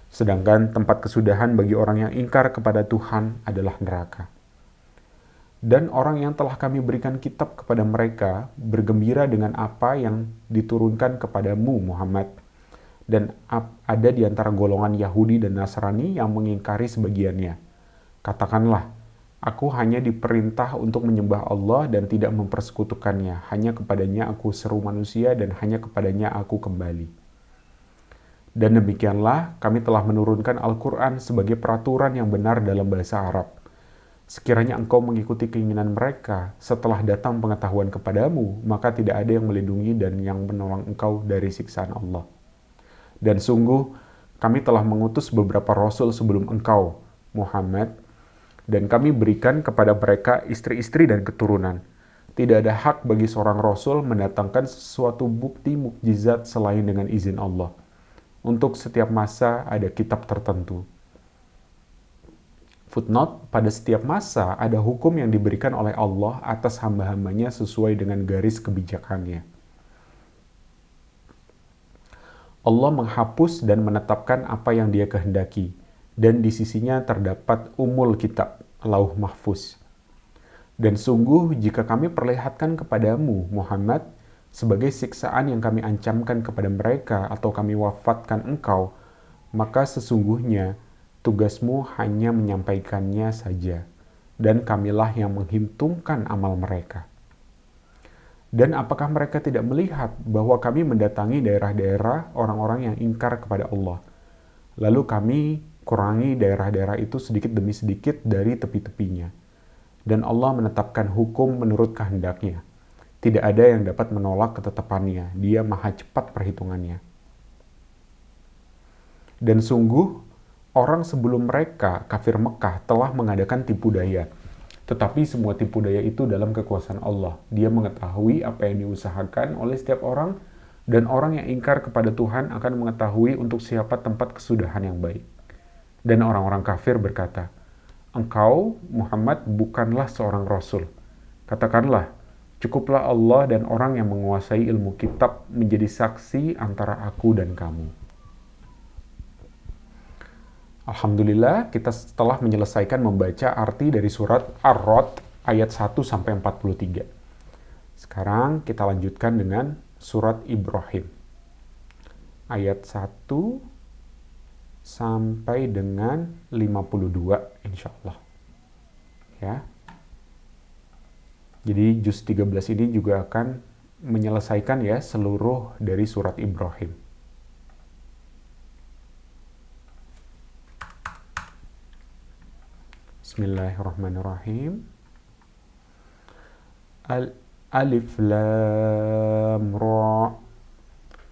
Sedangkan tempat kesudahan bagi orang yang ingkar kepada Tuhan adalah neraka. Dan orang yang telah kami berikan kitab kepada mereka bergembira dengan apa yang diturunkan kepadamu Muhammad. Dan ada di antara golongan Yahudi dan Nasrani yang mengingkari sebagiannya. Katakanlah, aku hanya diperintah untuk menyembah Allah dan tidak mempersekutukannya. Hanya kepadanya aku seru manusia dan hanya kepadanya aku kembali. Dan demikianlah kami telah menurunkan Al-Quran sebagai peraturan yang benar dalam bahasa Arab. Sekiranya engkau mengikuti keinginan mereka, setelah datang pengetahuan kepadamu, maka tidak ada yang melindungi dan yang menolong engkau dari siksaan Allah. Dan sungguh, kami telah mengutus beberapa rasul sebelum engkau, Muhammad, dan kami berikan kepada mereka istri-istri dan keturunan. Tidak ada hak bagi seorang rasul mendatangkan sesuatu bukti mukjizat selain dengan izin Allah. Untuk setiap masa ada kitab tertentu. Footnote, pada setiap masa ada hukum yang diberikan oleh Allah atas hamba-hambanya sesuai dengan garis kebijakannya. Allah menghapus dan menetapkan apa yang Dia kehendaki, dan di sisinya terdapat umul kitab, lauh mahfuz. Dan sungguh jika kami perlihatkan kepadamu, Muhammad, sebagai siksaan yang kami ancamkan kepada mereka atau kami wafatkan engkau, maka sesungguhnya tugasmu hanya menyampaikannya saja, dan kamilah yang menghitungkan amal mereka. Dan apakah mereka tidak melihat bahwa kami mendatangi daerah-daerah orang-orang yang ingkar kepada Allah, lalu kami kurangi daerah-daerah itu sedikit demi sedikit dari tepi-tepinya, dan Allah menetapkan hukum menurut kehendaknya. Tidak ada yang dapat menolak ketetapannya, Dia maha cepat perhitungannya. Dan sungguh, orang sebelum mereka, kafir Mekah, telah mengadakan tipu daya. Tetapi semua tipu daya itu dalam kekuasaan Allah. Dia mengetahui apa yang diusahakan oleh setiap orang, dan orang yang ingkar kepada Tuhan akan mengetahui untuk siapa tempat kesudahan yang baik. Dan orang-orang kafir berkata, "Engkau, Muhammad, bukanlah seorang rasul." Katakanlah, cukuplah Allah dan orang yang menguasai ilmu kitab menjadi saksi antara aku dan kamu. Alhamdulillah, kita setelah menyelesaikan membaca arti dari surat Ar-Ra'd ayat 1-43. Sekarang kita lanjutkan dengan surat Ibrahim. Ayat 1 sampai dengan 52 insyaallah. Ya. Jadi juz 13 ini juga akan menyelesaikan ya seluruh dari surat Ibrahim. Bismillahirrahmanirrahim. Alif Lam Ra.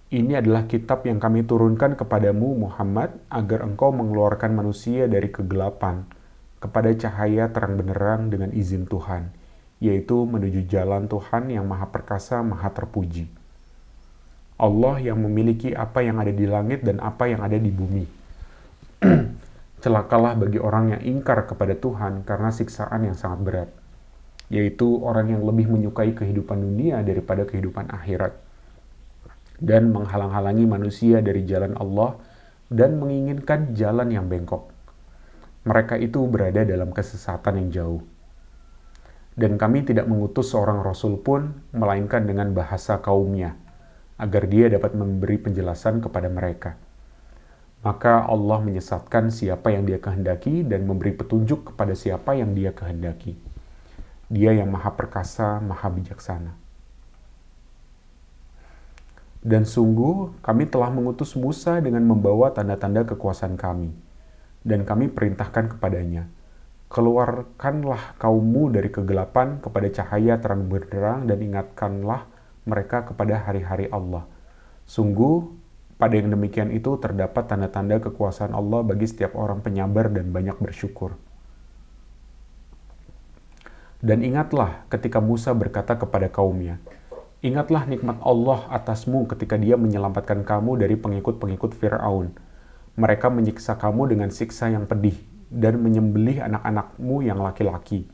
Ini adalah kitab yang kami turunkan kepadamu Muhammad agar engkau mengeluarkan manusia dari kegelapan kepada cahaya terang benderang dengan izin Tuhan, yaitu menuju jalan Tuhan yang maha perkasa, maha terpuji. Allah yang memiliki apa yang ada di langit dan apa yang ada di bumi. Celakalah bagi orang yang ingkar kepada Tuhan karena siksaan yang sangat berat, yaitu orang yang lebih menyukai kehidupan dunia daripada kehidupan akhirat, dan menghalang-halangi manusia dari jalan Allah dan menginginkan jalan yang bengkok. Mereka itu berada dalam kesesatan yang jauh. Dan kami tidak mengutus seorang rasul pun, melainkan dengan bahasa kaumnya, agar dia dapat memberi penjelasan kepada mereka. Maka Allah menyesatkan siapa yang Dia kehendaki dan memberi petunjuk kepada siapa yang Dia kehendaki. Dia yang maha perkasa, maha bijaksana. Dan sungguh kami telah mengutus Musa dengan membawa tanda-tanda kekuasaan kami. Dan kami perintahkan kepadanya, keluarkanlah kaummu dari kegelapan kepada cahaya terang benderang dan ingatkanlah mereka kepada hari-hari Allah. Sungguh, pada yang demikian itu terdapat tanda-tanda kekuasaan Allah bagi setiap orang penyabar dan banyak bersyukur. Dan ingatlah ketika Musa berkata kepada kaumnya, ingatlah nikmat Allah atasmu ketika Dia menyelamatkan kamu dari pengikut-pengikut Fir'aun. Mereka menyiksa kamu dengan siksa yang pedih dan menyembelih anak-anakmu yang laki-laki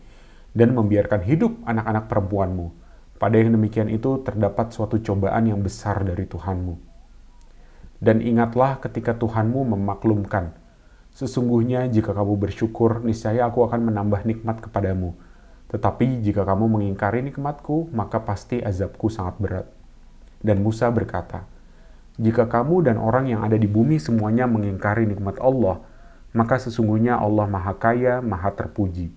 dan membiarkan hidup anak-anak perempuanmu. Pada yang demikian itu terdapat suatu cobaan yang besar dari Tuhanmu. Dan ingatlah ketika Tuhanmu memaklumkan, sesungguhnya jika kamu bersyukur, niscaya aku akan menambah nikmat kepadamu. Tetapi jika kamu mengingkari nikmatku, maka pasti azabku sangat berat. Dan Musa berkata, jika kamu dan orang yang ada di bumi semuanya mengingkari nikmat Allah, maka sesungguhnya Allah maha kaya, maha terpuji.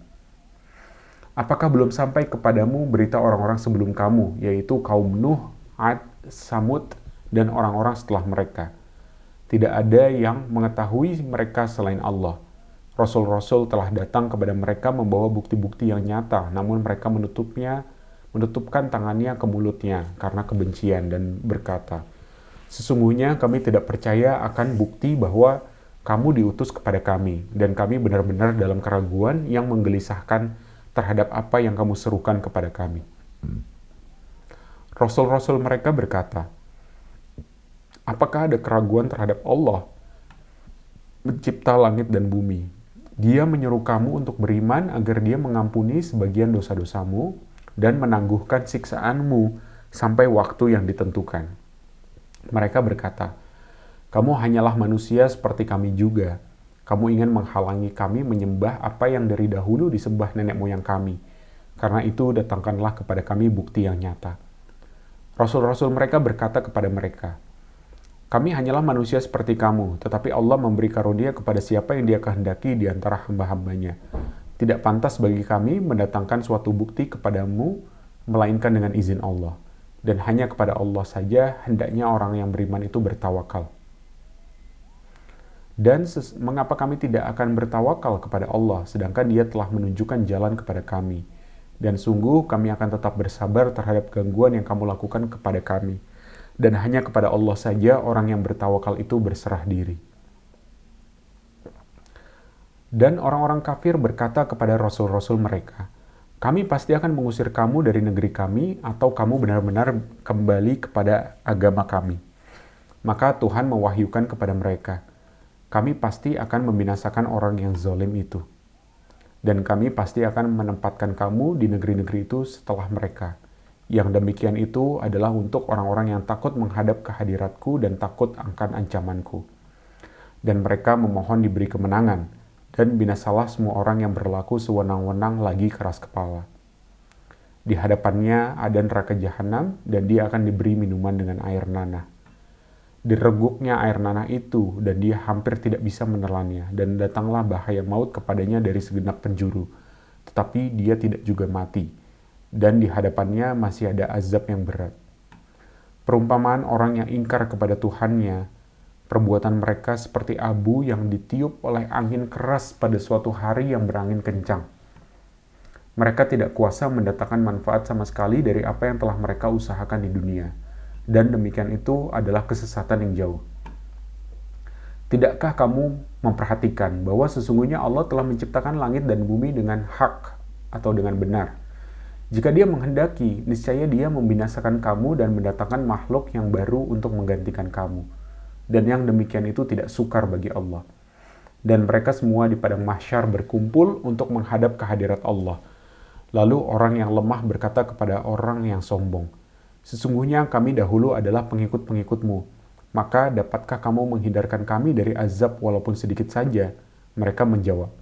Apakah belum sampai kepadamu berita orang-orang sebelum kamu, yaitu kaum Nuh, Ad, Samud, dan orang-orang setelah mereka? Tidak ada yang mengetahui mereka selain Allah. Rasul-rasul telah datang kepada mereka membawa bukti-bukti yang nyata, namun mereka menutupkan tangannya ke mulutnya karena kebencian dan berkata, "Sesungguhnya kami tidak percaya akan bukti bahwa kamu diutus kepada kami, dan kami benar-benar dalam keraguan yang menggelisahkan terhadap apa yang kamu serukan kepada kami." Rasul-rasul mereka berkata, "Apakah ada keraguan terhadap Allah, pencipta langit dan bumi? Dia menyeru kamu untuk beriman agar dia mengampuni sebagian dosa-dosamu dan menangguhkan siksaanmu sampai waktu yang ditentukan." Mereka berkata, "Kamu hanyalah manusia seperti kami juga. Kamu ingin menghalangi kami menyembah apa yang dari dahulu disembah nenek moyang kami. Karena itu datangkanlah kepada kami bukti yang nyata." Rasul-rasul mereka berkata kepada mereka, "Kami hanyalah manusia seperti kamu, tetapi Allah memberi karunia kepada siapa yang Dia kehendaki di antara hamba-hambanya. Tidak pantas bagi kami mendatangkan suatu bukti kepadamu, melainkan dengan izin Allah. Dan hanya kepada Allah saja hendaknya orang yang beriman itu bertawakal. Dan mengapa kami tidak akan bertawakal kepada Allah, sedangkan Dia telah menunjukkan jalan kepada kami? Dan sungguh kami akan tetap bersabar terhadap gangguan yang kamu lakukan kepada kami. Dan hanya kepada Allah saja orang yang bertawakal itu berserah diri." Dan orang-orang kafir berkata kepada rasul-rasul mereka, "Kami pasti akan mengusir kamu dari negeri kami, atau kamu benar-benar kembali kepada agama kami." Maka Tuhan mewahyukan kepada mereka, "Kami pasti akan membinasakan orang yang zalim itu. Dan kami pasti akan menempatkan kamu di negeri-negeri itu setelah mereka. Yang demikian itu adalah untuk orang-orang yang takut menghadap kehadiratku dan takut akan ancamanku. Dan mereka memohon diberi kemenangan, dan binasalah semua orang yang berlaku sewenang-wenang lagi keras kepala. Di hadapannya ada neraka jahanam, dan dia akan diberi minuman dengan air nanah. Direguknya air nanah itu, dan dia hampir tidak bisa menelannya, dan datanglah bahaya maut kepadanya dari segenap penjuru, tetapi dia tidak juga mati. Dan di hadapannya masih ada azab yang berat. Perumpamaan orang yang ingkar kepada Tuhannya, perbuatan mereka seperti abu yang ditiup oleh angin keras pada suatu hari yang berangin kencang. Mereka tidak kuasa mendatangkan manfaat sama sekali dari apa yang telah mereka usahakan di dunia, dan demikian itu adalah kesesatan yang jauh. Tidakkah kamu memperhatikan bahwa sesungguhnya Allah telah menciptakan langit dan bumi dengan hak atau dengan benar? Jika Dia menghendaki, niscaya Dia membinasakan kamu dan mendatangkan makhluk yang baru untuk menggantikan kamu. Dan yang demikian itu tidak sukar bagi Allah. Dan mereka semua di padang mahsyar berkumpul untuk menghadap kehadirat Allah. Lalu orang yang lemah berkata kepada orang yang sombong, "Sesungguhnya kami dahulu adalah pengikut-pengikutmu. Maka dapatkah kamu menghindarkan kami dari azab walaupun sedikit saja?" Mereka menjawab,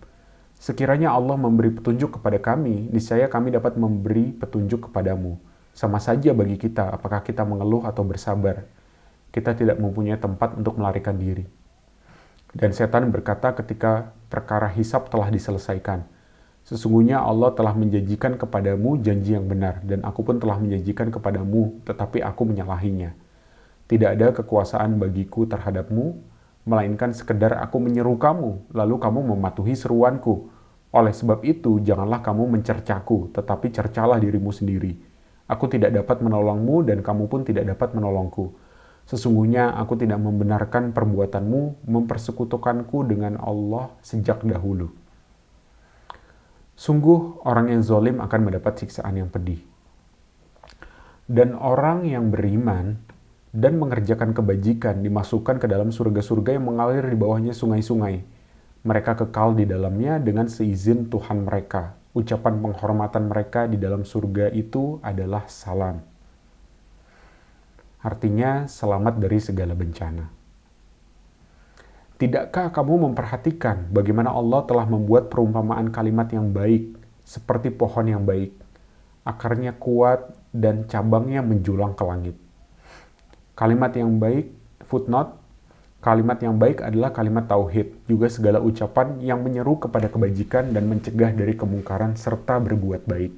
"Sekiranya Allah memberi petunjuk kepada kami, niscaya kami dapat memberi petunjuk kepadamu. Sama saja bagi kita apakah kita mengeluh atau bersabar. Kita tidak mempunyai tempat untuk melarikan diri." Dan setan berkata ketika perkara hisab telah diselesaikan, "Sesungguhnya Allah telah menjanjikan kepadamu janji yang benar, dan aku pun telah menjanjikan kepadamu, tetapi aku menyalahinya. Tidak ada kekuasaan bagiku terhadapmu, melainkan sekedar aku menyeru kamu, lalu kamu mematuhi seruanku. Oleh sebab itu, janganlah kamu mencercaku, tetapi cercalah dirimu sendiri. Aku tidak dapat menolongmu, dan kamu pun tidak dapat menolongku. Sesungguhnya aku tidak membenarkan perbuatanmu mempersekutukanku dengan Allah sejak dahulu. Sungguh, orang yang zalim akan mendapat siksaan yang pedih. Dan orang yang beriman dan mengerjakan kebajikan dimasukkan ke dalam surga-surga yang mengalir di bawahnya sungai-sungai. Mereka kekal di dalamnya dengan seizin Tuhan mereka. Ucapan penghormatan mereka di dalam surga itu adalah salam. Artinya, selamat dari segala bencana. Tidakkah kamu memperhatikan bagaimana Allah telah membuat perumpamaan kalimat yang baik, seperti pohon yang baik, akarnya kuat dan cabangnya menjulang ke langit. Kalimat yang baik, footnote, kalimat yang baik adalah kalimat tauhid, juga segala ucapan yang menyeru kepada kebajikan dan mencegah dari kemungkaran serta berbuat baik.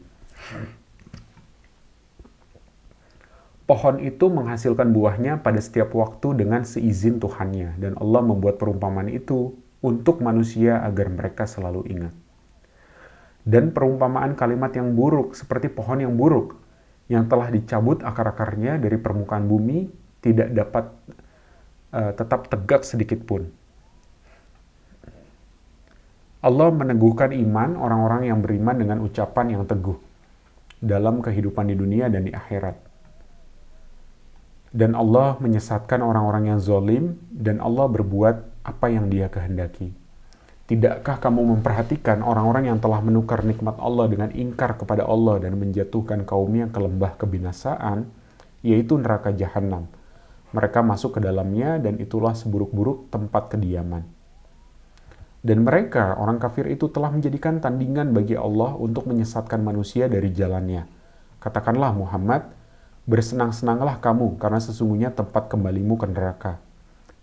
Pohon itu menghasilkan buahnya pada setiap waktu dengan seizin Tuhannya, dan Allah membuat perumpamaan itu untuk manusia agar mereka selalu ingat. Dan perumpamaan kalimat yang buruk seperti pohon yang buruk yang telah dicabut akar-akarnya dari permukaan bumi tidak dapat tetap tegak sedikit pun. Allah meneguhkan iman orang-orang yang beriman dengan ucapan yang teguh dalam kehidupan di dunia dan di akhirat. Dan Allah menyesatkan orang-orang yang zalim dan Allah berbuat apa yang Dia kehendaki. Tidakkah kamu memperhatikan orang-orang yang telah menukar nikmat Allah dengan ingkar kepada Allah dan menjatuhkan kaumnya ke lembah kebinasaan, yaitu neraka jahanam. Mereka masuk ke dalamnya dan itulah seburuk-buruk tempat kediaman. Dan mereka, orang kafir itu telah menjadikan tandingan bagi Allah untuk menyesatkan manusia dari jalannya. Katakanlah Muhammad, bersenang-senanglah kamu karena sesungguhnya tempat kembalimu ke neraka.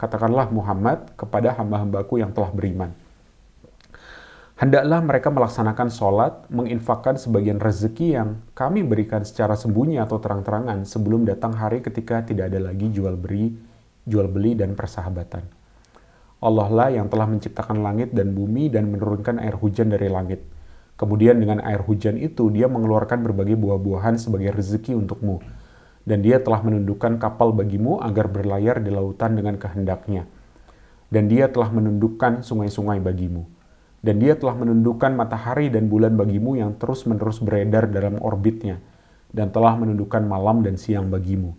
Katakanlah Muhammad kepada hamba-hambaku yang telah beriman. Hendaklah mereka melaksanakan sholat, menginfakkan sebagian rezeki yang kami berikan secara sembunyi atau terang-terangan sebelum datang hari ketika tidak ada lagi jual beli dan persahabatan. Allah lah yang telah menciptakan langit dan bumi dan menurunkan air hujan dari langit. Kemudian dengan air hujan itu dia mengeluarkan berbagai buah-buahan sebagai rezeki untukmu. Dan dia telah menundukkan kapal bagimu agar berlayar di lautan dengan kehendaknya. Dan dia telah menundukkan sungai-sungai bagimu. Dan dia telah menundukkan matahari dan bulan bagimu yang terus-menerus beredar dalam orbitnya, dan telah menundukkan malam dan siang bagimu.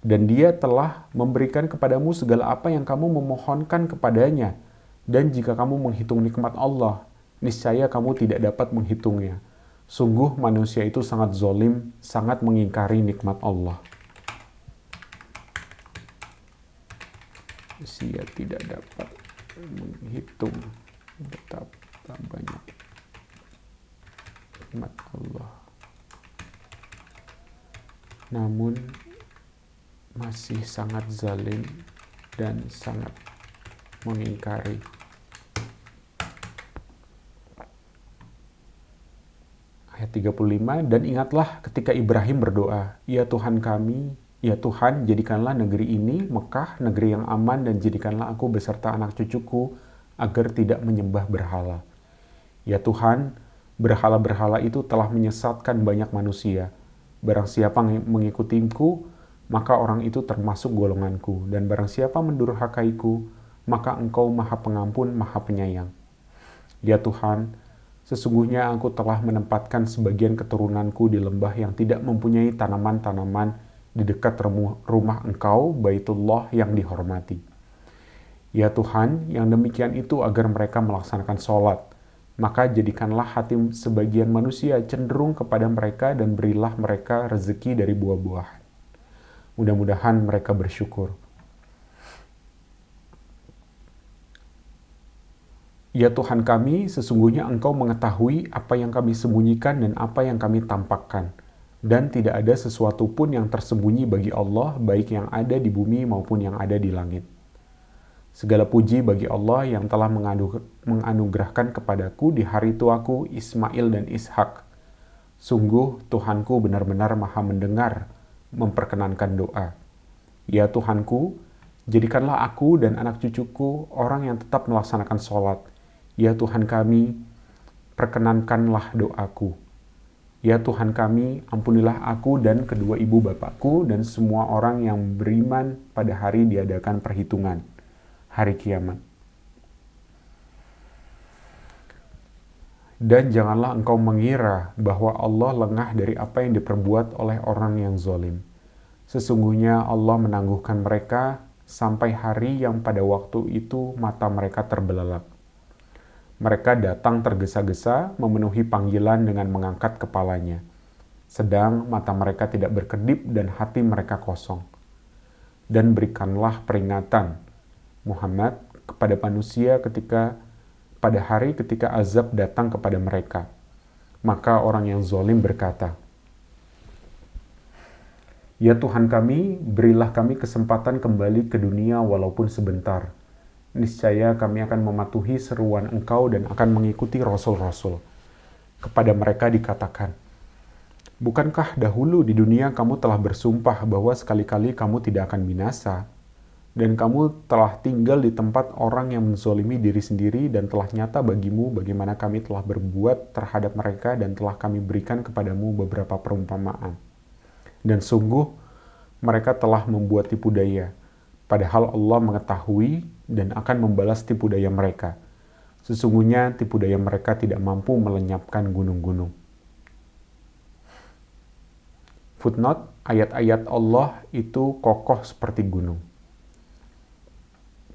Dan dia telah memberikan kepadamu segala apa yang kamu memohonkan kepadanya, dan jika kamu menghitung nikmat Allah, niscaya kamu tidak dapat menghitungnya. Sungguh manusia itu sangat zalim, sangat mengingkari nikmat Allah. Manusia tidak dapat menghitung betapa banyak nikmat Allah, namun masih sangat zalim dan sangat mengingkari. Ayat 35, dan ingatlah ketika Ibrahim berdoa, ya Tuhan kami, ya Tuhan, jadikanlah negeri ini, Mekah, negeri yang aman, dan jadikanlah aku beserta anak cucuku agar tidak menyembah berhala. Ya Tuhan, berhala-berhala itu telah menyesatkan banyak manusia. Barang siapa mengikutiku, maka orang itu termasuk golonganku. Dan barang siapa mendurhakaiku, maka Engkau Maha Pengampun, Maha Penyayang. Ya Tuhan, sesungguhnya aku telah menempatkan sebagian keturunanku di lembah yang tidak mempunyai tanaman-tanaman di dekat rumah Engkau, Baitullah yang dihormati. Ya Tuhan, yang demikian itu agar mereka melaksanakan sholat. Maka jadikanlah hati sebagian manusia cenderung kepada mereka dan berilah mereka rezeki dari buah-buahan. Mudah-mudahan mereka bersyukur. Ya Tuhan kami, sesungguhnya Engkau mengetahui apa yang kami sembunyikan dan apa yang kami tampakkan. Dan tidak ada sesuatu pun yang tersembunyi bagi Allah, baik yang ada di bumi maupun yang ada di langit. Segala puji bagi Allah yang telah menganugerahkan kepadaku di hari tuaku Ismail dan Ishak. Sungguh Tuhanku benar-benar Maha mendengar, memperkenankan doa. Ya Tuhanku, jadikanlah aku dan anak cucuku orang yang tetap melaksanakan sholat. Ya Tuhan kami, perkenankanlah doaku. Ya Tuhan kami, ampunilah aku dan kedua ibu bapakku dan semua orang yang beriman pada hari diadakan perhitungan, hari kiamat. Dan janganlah engkau mengira bahwa Allah lengah dari apa yang diperbuat oleh orang yang zalim. Sesungguhnya Allah menangguhkan mereka sampai hari yang pada waktu itu mata mereka terbelalak. Mereka datang tergesa-gesa memenuhi panggilan dengan mengangkat kepalanya. Sedang mata mereka tidak berkedip dan hati mereka kosong. Dan berikanlah peringatan Muhammad kepada manusia pada hari ketika azab datang kepada mereka. Maka orang yang zalim berkata, Ya Tuhan kami, berilah kami kesempatan kembali ke dunia walaupun sebentar. Niscaya kami akan mematuhi seruan Engkau dan akan mengikuti rasul-rasul. Kepada mereka dikatakan, bukankah dahulu di dunia kamu telah bersumpah bahwa sekali-kali kamu tidak akan binasa? dan kamu telah tinggal di tempat orang yang menzolimi diri sendiri dan telah nyata bagimu bagaimana kami telah berbuat terhadap mereka dan telah kami berikan kepadamu beberapa perumpamaan. Dan sungguh mereka telah membuat tipu daya, padahal Allah mengetahui dan akan membalas tipu daya mereka. Sesungguhnya tipu daya mereka tidak mampu melenyapkan gunung-gunung. Footnote, ayat-ayat Allah itu kokoh seperti gunung.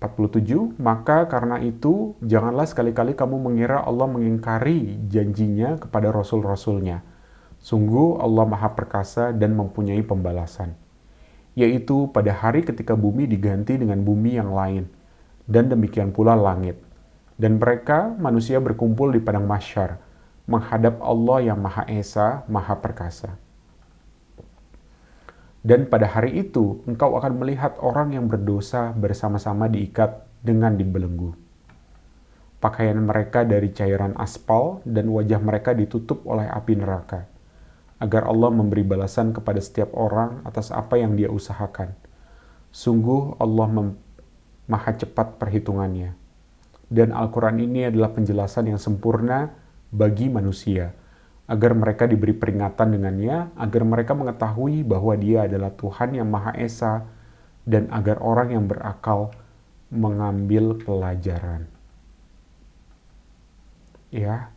47, maka karena itu, janganlah sekali-kali kamu mengira Allah mengingkari janjinya kepada Rasul-Rasulnya. Sungguh Allah Maha Perkasa dan mempunyai pembalasan. Yaitu pada hari ketika bumi diganti dengan bumi yang lain, dan demikian pula langit. Dan mereka, manusia berkumpul di padang mahsyar, menghadap Allah yang Maha Esa, Maha Perkasa. Dan pada hari itu, engkau akan melihat orang yang berdosa bersama-sama diikat dengan dibelenggu. Pakaian mereka dari cairan aspal dan wajah mereka ditutup oleh api neraka, agar Allah memberi balasan kepada setiap orang atas apa yang dia usahakan. Sungguh Allah maha cepat perhitungannya. Dan Al-Quran ini adalah penjelasan yang sempurna bagi manusia, agar mereka diberi peringatan dengannya, agar mereka mengetahui bahwa Dia adalah Tuhan yang Maha Esa, dan agar orang yang berakal mengambil pelajaran. Ya,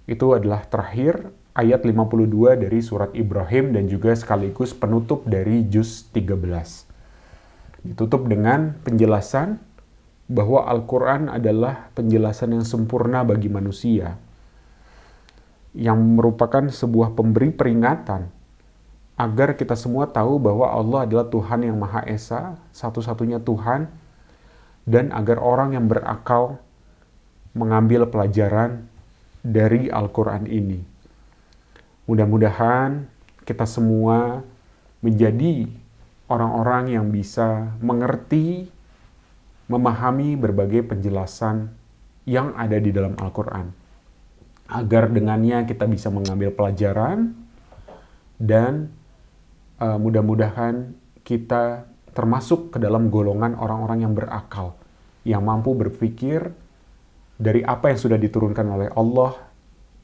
itu adalah terakhir ayat 52 dari surat Ibrahim dan juga sekaligus penutup dari juz 13. Ditutup dengan penjelasan bahwa Al-Quran adalah penjelasan yang sempurna bagi manusia, yang merupakan sebuah pemberi peringatan agar kita semua tahu bahwa Allah adalah Tuhan yang Maha Esa, satu-satunya Tuhan, dan agar orang yang berakal mengambil pelajaran dari Al-Quran ini. Mudah-mudahan kita semua menjadi orang-orang yang bisa mengerti, memahami berbagai penjelasan yang ada di dalam Al-Quran, agar dengannya kita bisa mengambil pelajaran dan mudah-mudahan kita termasuk ke dalam golongan orang-orang yang berakal, yang mampu berpikir dari apa yang sudah diturunkan oleh Allah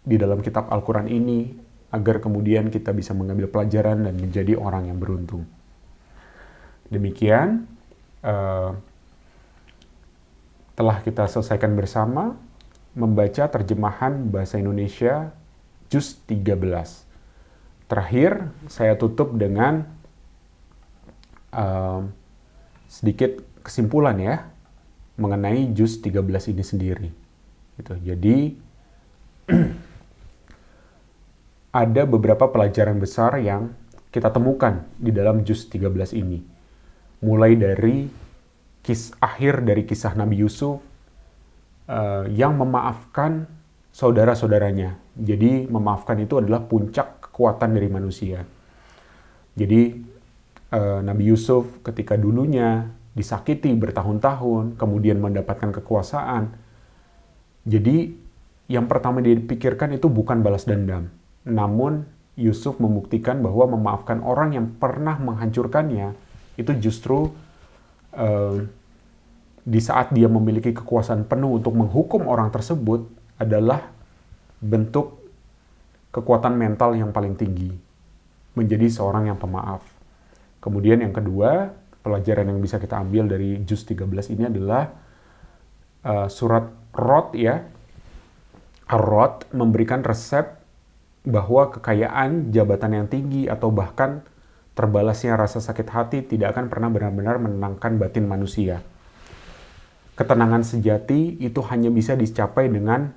di dalam kitab Al-Quran ini, agar kemudian kita bisa mengambil pelajaran dan menjadi orang yang beruntung. Demikian telah kita selesaikan bersama membaca terjemahan bahasa Indonesia juz 13. Terakhir, saya tutup dengan sedikit kesimpulan ya mengenai juz 13 ini sendiri. Gitu. Jadi ada beberapa pelajaran besar yang kita temukan di dalam juz 13 ini. Mulai dari akhir dari kisah Nabi Yusuf yang memaafkan saudara-saudaranya. Jadi memaafkan itu adalah puncak kekuatan dari manusia. Jadi Nabi Yusuf ketika dulunya disakiti bertahun-tahun, kemudian mendapatkan kekuasaan. Jadi yang pertama dia dipikirkan itu bukan balas dendam. Namun Yusuf membuktikan bahwa memaafkan orang yang pernah menghancurkannya itu justru di saat dia memiliki kekuasaan penuh untuk menghukum orang tersebut adalah bentuk kekuatan mental yang paling tinggi, menjadi seorang yang pemaaf. Kemudian yang kedua, pelajaran yang bisa kita ambil dari juz 13 ini adalah surat Rod ya. Ar-Rod memberikan resep bahwa kekayaan, jabatan yang tinggi, atau bahkan terbalasnya rasa sakit hati tidak akan pernah benar-benar menenangkan batin manusia. Ketenangan sejati itu hanya bisa dicapai dengan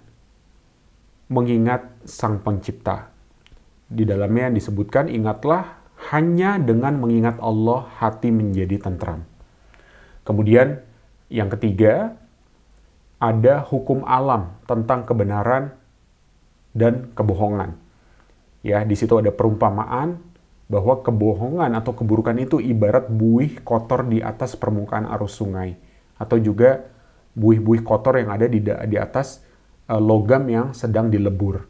mengingat Sang Pencipta. Di dalamnya disebutkan, ingatlah hanya dengan mengingat Allah hati menjadi tentram. Kemudian yang ketiga, ada hukum alam tentang kebenaran dan kebohongan. Ya, di situ ada perumpamaan bahwa kebohongan atau keburukan itu ibarat buih kotor di atas permukaan arus sungai, atau juga buih-buih kotor yang ada di atas logam yang sedang dilebur.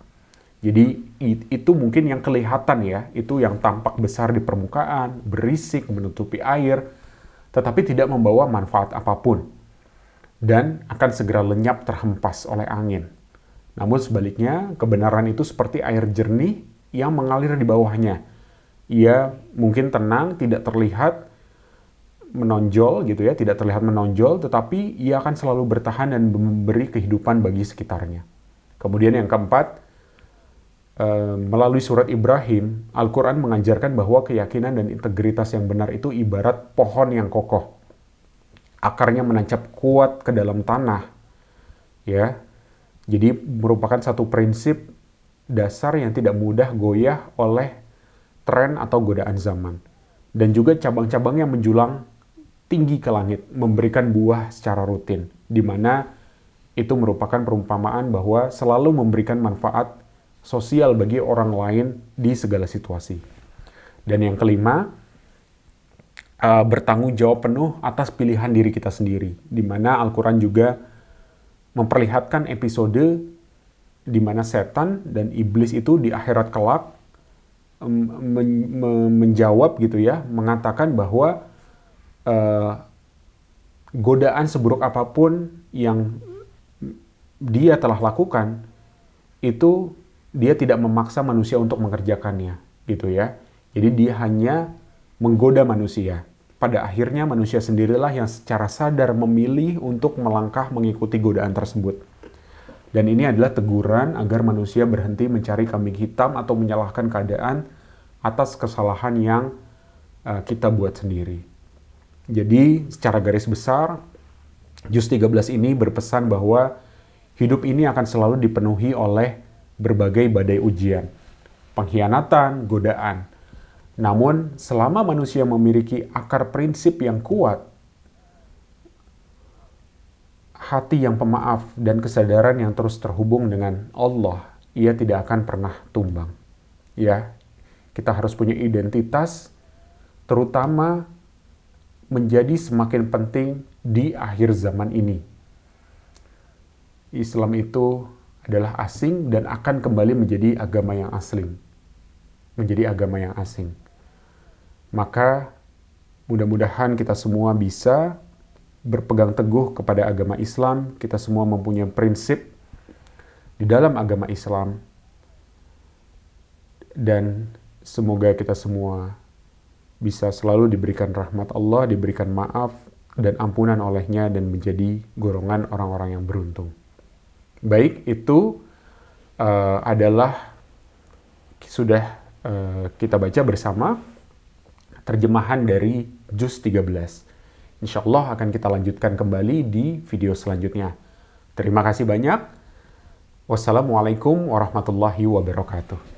Jadi itu mungkin yang kelihatan ya, itu yang tampak besar di permukaan, berisik, menutupi air. tetapi tidak membawa manfaat apapun dan akan segera lenyap terhempas oleh angin. Namun sebaliknya, kebenaran itu seperti air jernih yang mengalir di bawahnya. Ia mungkin tenang, tidak terlihat menonjol gitu ya, tidak terlihat menonjol, tetapi ia akan selalu bertahan dan memberi kehidupan bagi sekitarnya. Kemudian yang keempat, melalui surat Ibrahim, Al-Quran mengajarkan bahwa keyakinan dan integritas yang benar itu ibarat pohon yang kokoh. Akarnya menancap kuat ke dalam tanah. Ya, jadi merupakan satu prinsip dasar yang tidak mudah goyah oleh tren atau godaan zaman. Dan juga cabang-cabang yang menjulang tinggi ke langit, memberikan buah secara rutin, di mana itu merupakan perumpamaan bahwa selalu memberikan manfaat sosial bagi orang lain di segala situasi. Dan yang kelima, bertanggung jawab penuh atas pilihan diri kita sendiri, di mana Al-Quran juga memperlihatkan episode di mana setan dan iblis itu di akhirat kelak menjawab gitu ya, mengatakan bahwa godaan seburuk apapun yang dia telah lakukan itu dia tidak memaksa manusia untuk mengerjakannya, gitu ya. Jadi dia hanya menggoda manusia. Pada akhirnya manusia sendirilah yang secara sadar memilih untuk melangkah mengikuti godaan tersebut. Dan ini adalah teguran agar manusia berhenti mencari kambing hitam atau menyalahkan keadaan atas kesalahan yang kita buat sendiri. Jadi secara garis besar, juz 13 ini berpesan bahwa hidup ini akan selalu dipenuhi oleh berbagai badai ujian, pengkhianatan, godaan. Namun, selama manusia memiliki akar prinsip yang kuat, hati yang pemaaf, dan kesadaran yang terus terhubung dengan Allah, ia tidak akan pernah tumbang. Ya, kita harus punya identitas, terutama menjadi semakin penting di akhir zaman ini. Islam itu adalah asing dan akan kembali menjadi agama yang asing. Menjadi agama yang asing. Maka mudah-mudahan kita semua bisa berpegang teguh kepada agama Islam. Kita semua mempunyai prinsip di dalam agama Islam. Dan semoga kita semua bisa selalu diberikan rahmat Allah, diberikan maaf dan ampunan olehnya dan menjadi golongan orang-orang yang beruntung. Baik, itu adalah sudah kita baca bersama terjemahan dari juz 13. Insya Allah akan kita lanjutkan kembali di video selanjutnya. Terima kasih banyak. Wassalamualaikum warahmatullahi wabarakatuh.